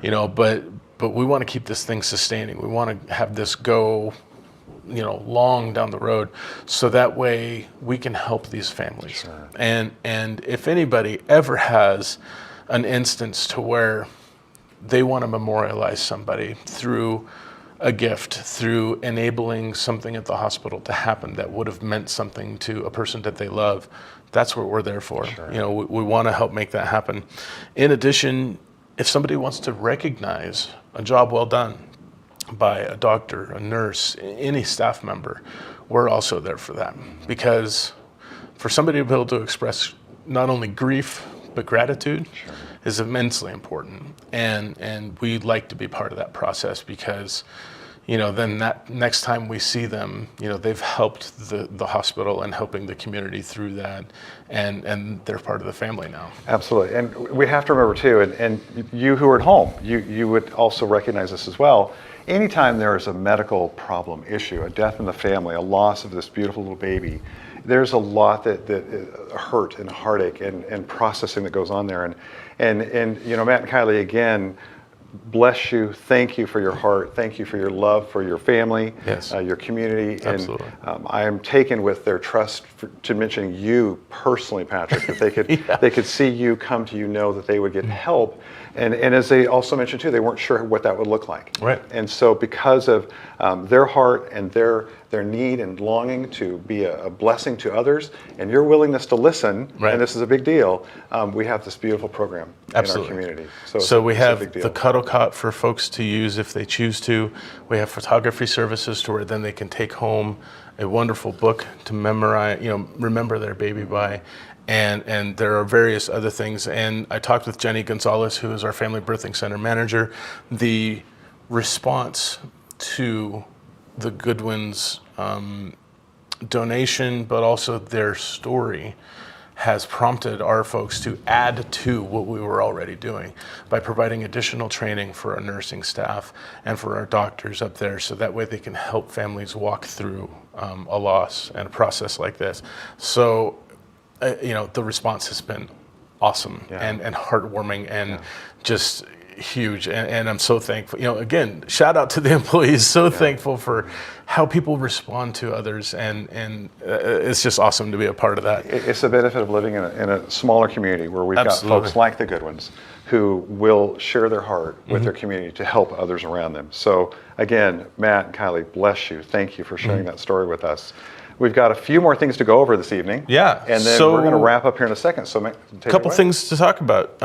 You know, but we want to keep this thing sustaining. We want to have this go, you know, long down the road, so that way we can help these families. Sure. And if anybody ever has an instance to where they want to memorialize somebody through a gift, through enabling something at the hospital to happen that would have meant something to a person that they love, that's what we're there for. Sure. You know, we want to help make that happen. In addition, if somebody wants to recognize a job well done by a doctor, a nurse, any staff member, we're also there for that. Because for somebody to be able to express not only grief, but gratitude, sure, is immensely important. And we'd like to be part of that process because, you know, then that next time we see them, you know, they've helped the hospital and helping the community through that, and they're part of the family now. Absolutely. And we have to remember too, and you who are at home, you would also recognize this as well. Anytime there is a medical problem, issue, a death in the family, a loss of this beautiful little baby, there's a lot that hurt and heartache and processing that goes on there. And you know, Matt and Kylie, again, bless you. Thank you for your heart. Thank you for your love for your family, yes, your community. Absolutely. And I am taken with their trust to mention you personally, Patrick, that they could they could see you, come to you, know that they would get help. And as they also mentioned too, they weren't sure what that would look like. Right. And so because of their heart and their need and longing to be a blessing to others, and your willingness to listen, right, and this is a big deal, we have this beautiful program Absolutely. In our community. So we have the cuddle cot for folks to use if they choose to. We have photography services to where then they can take home a wonderful book to memorize, you know, remember their baby by. And there are various other things. And I talked with Jenny Gonzalez, who is our Family Birthing Center manager. The response to the Goodwin's donation, but also their story, has prompted our folks to add to what we were already doing by providing additional training for our nursing staff and for our doctors up there, so that way they can help families walk through a loss and a process like this. So, you know, the response has been awesome and heartwarming and just huge. And I'm so thankful. You know, again, shout out to the employees. So thankful for how people respond to others. And it's just awesome to be a part of that. It's the benefit of living in a smaller community where we've got folks like the Goodwins who will share their heart with their community to help others around them. So again, Matt and Kylie, bless you. Thank you for sharing that story with us. We've got a few more things to go over this evening. Yeah. And then we're going to wrap up here in a second. So take a couple things to talk about.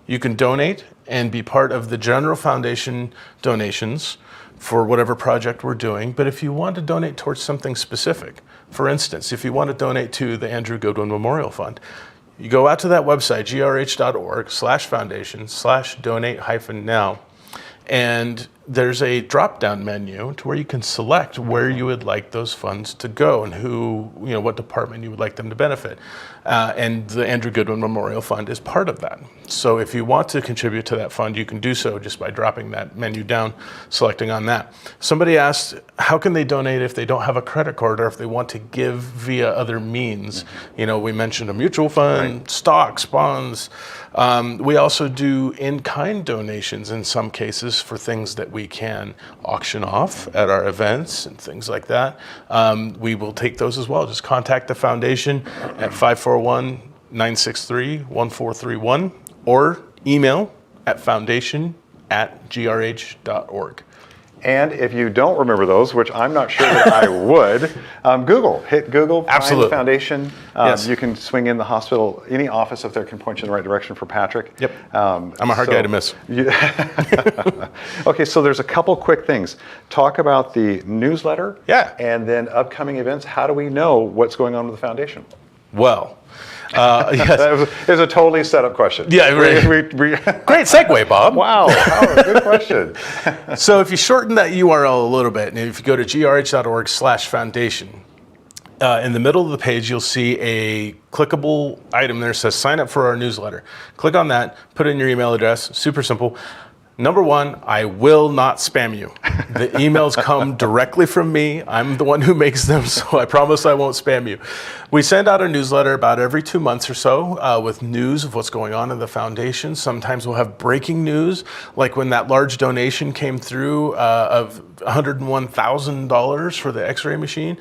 You can donate and be part of the General Foundation donations for whatever project we're doing. But if you want to donate towards something specific, For instance, if you want to donate to the Andrew Goodwin Memorial Fund, you go out to that website, grh.org/foundation/donate-now, and there's a drop-down menu to where you can select where you would like those funds to go and what department you would like them to benefit. And the Andrew Goodwin Memorial Fund is part of that. So if you want to contribute to that fund, you can do so just by dropping that menu down, selecting on that. Somebody asked, how can they donate if they don't have a credit card or if they want to give via other means? We mentioned a mutual fund, stocks, bonds. We also do in-kind donations in some cases for things that we can auction off at our events and things like that. We will take those as well. Just contact the foundation at 541-963-1431 or email at foundation@grh.org. And if you don't remember those, which I'm not sure that I would, hit Google, find the foundation. Yes. You can swing in the hospital, any office up there can point you in the right direction for Patrick. Yep. I'm a hard guy to miss. Okay, so there's a couple quick things. Talk about the newsletter. Yeah. And then upcoming events. How do we know what's going on with the foundation? Well, yes. That was a totally set up question. Yeah, great segue, Bob. Wow, good question. So if you shorten that URL a little bit, and if you go to grh.org/foundation, in the middle of the page, you'll see a clickable item there that says sign up for our newsletter. Click on that, put in your email address, super simple. Number one, I will not spam you. The emails come directly from me. I'm the one who makes them, so I promise I won't spam you. We send out a newsletter about every 2 months or so with news of what's going on in the foundation. Sometimes we'll have breaking news, like when that large donation came through of $101,000 for the x-ray machine.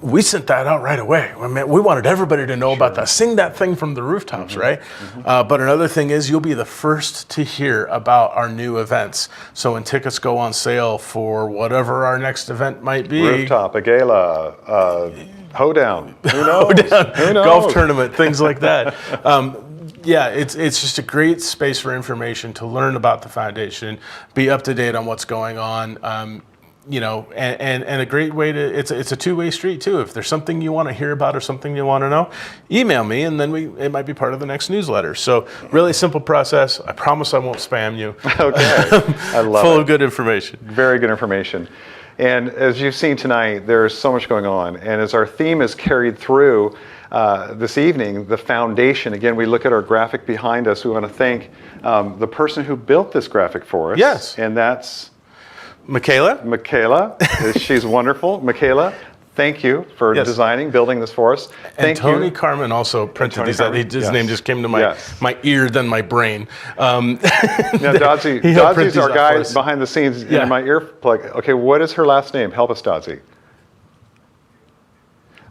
We sent that out right away. I mean, we wanted everybody to know about that. Sing that thing from the rooftops, right? But another thing is you'll be the first to hear about our new events. So when tickets go on sale for whatever our next event might be. Rooftop, a gala, hoedown, who knows? Who knows? Golf tournament, things like that. Yeah, it's just a great space for information to learn about the foundation, be up to date on what's going on. And a great way to, it's a two-way street too. If there's something you want to hear about or something you want to know, email me and then it might be part of the next newsletter. So really simple process. I promise I won't spam you. Okay, I love it. Full of good information. Very good information. And as you've seen tonight, there's so much going on. And as our theme is carried through this evening, the foundation, again, we look at our graphic behind us. We want to thank the person who built this graphic for us. Yes. And that's Michaela. She's wonderful. Michaela, thank you for designing, building this for us. And Tony Carmen also printed these out. His name just came to my ear, then my brain. Now, Dodsy's our guy behind the scenes in my earplug. Okay, what is her last name? Help us, Dodsy.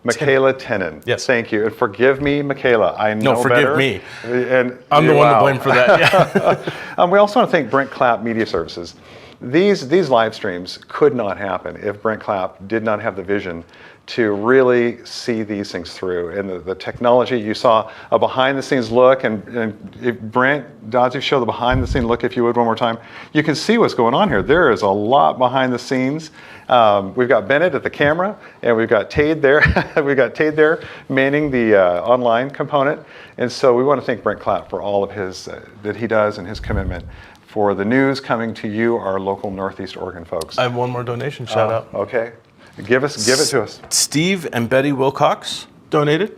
Michaela Tenen. Yes. Thank you. And forgive me, Michaela. I know better. No, forgive me. And I'm the one to blame for that. We also want to thank Brent Clapp Media Services. These live streams could not happen if Brent Clapp did not have the vision to really see these things through. And the technology, you saw a behind the scenes look, and if Brent, Dodsy, show the behind the scene look if you would one more time. You can see what's going on here. There is a lot behind the scenes. We've got Bennett at the camera, and we've got Tade there. We've got Tade there manning the online component. And so we want to thank Brent Clapp for all of his, that he does and his commitment for the news coming to you, our local Northeast Oregon folks. I have one more donation shout out. Okay. Give it to us. Steve and Betty Wilcox donated.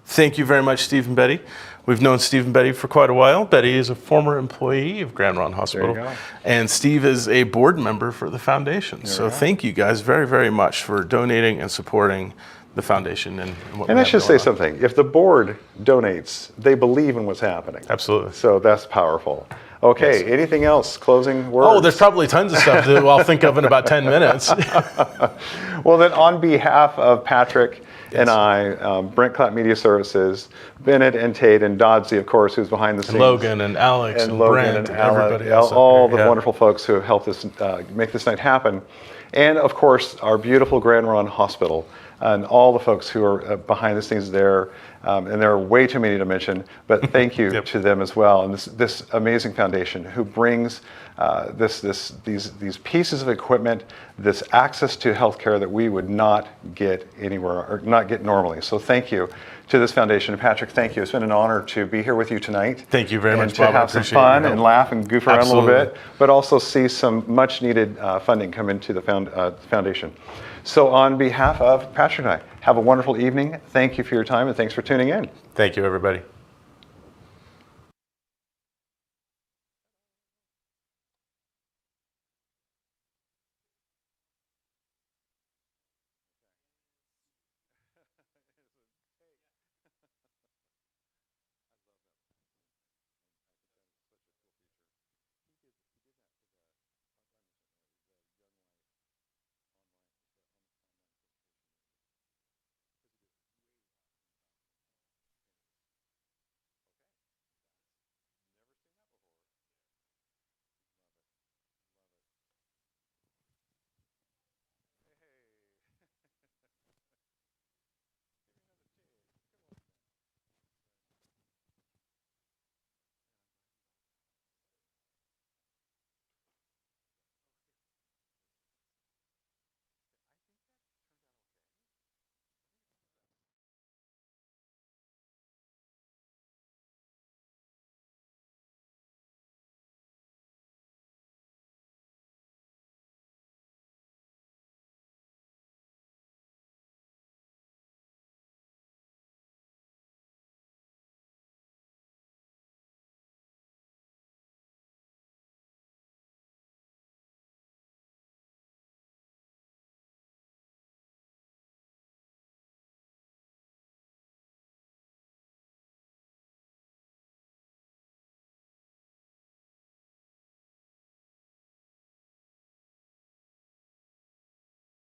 Thank you very much, Steve and Betty. We've known Steve and Betty for quite a while. Betty is a former employee of Grand Ronde Hospital. There you go. And Steve is a board member for the foundation. So thank you guys very, very much for donating and supporting the foundation and what And I should say something. If the board donates, they believe in what's happening. Absolutely. So that's powerful. Okay, anything else? Closing words? Oh, there's probably tons of stuff that I'll think of in about 10 minutes. Well, then on behalf of Patrick and I, Brent Clapp Media Services, Bennett and Tate and Dodsy, of course, who's behind the scenes. And Logan and Alex and Brent and everybody else. All the wonderful folks who have helped us make this night happen. And of course, our beautiful Grand Ronde Hospital. and all the folks who are behind the scenes there. And there are way too many to mention, but thank you to them as well. And this amazing foundation who brings these pieces of equipment, this access to healthcare that we would not get anywhere or not get normally. So thank you to this foundation. Patrick, thank you. It's been an honor to be here with you tonight. Thank you very much, Bob. And to have some fun and laugh and goof around a little bit, but also see some much needed funding come into the foundation. So on behalf of Patrick and I, have a wonderful evening. Thank you for your time and thanks for tuning in. Thank you, everybody.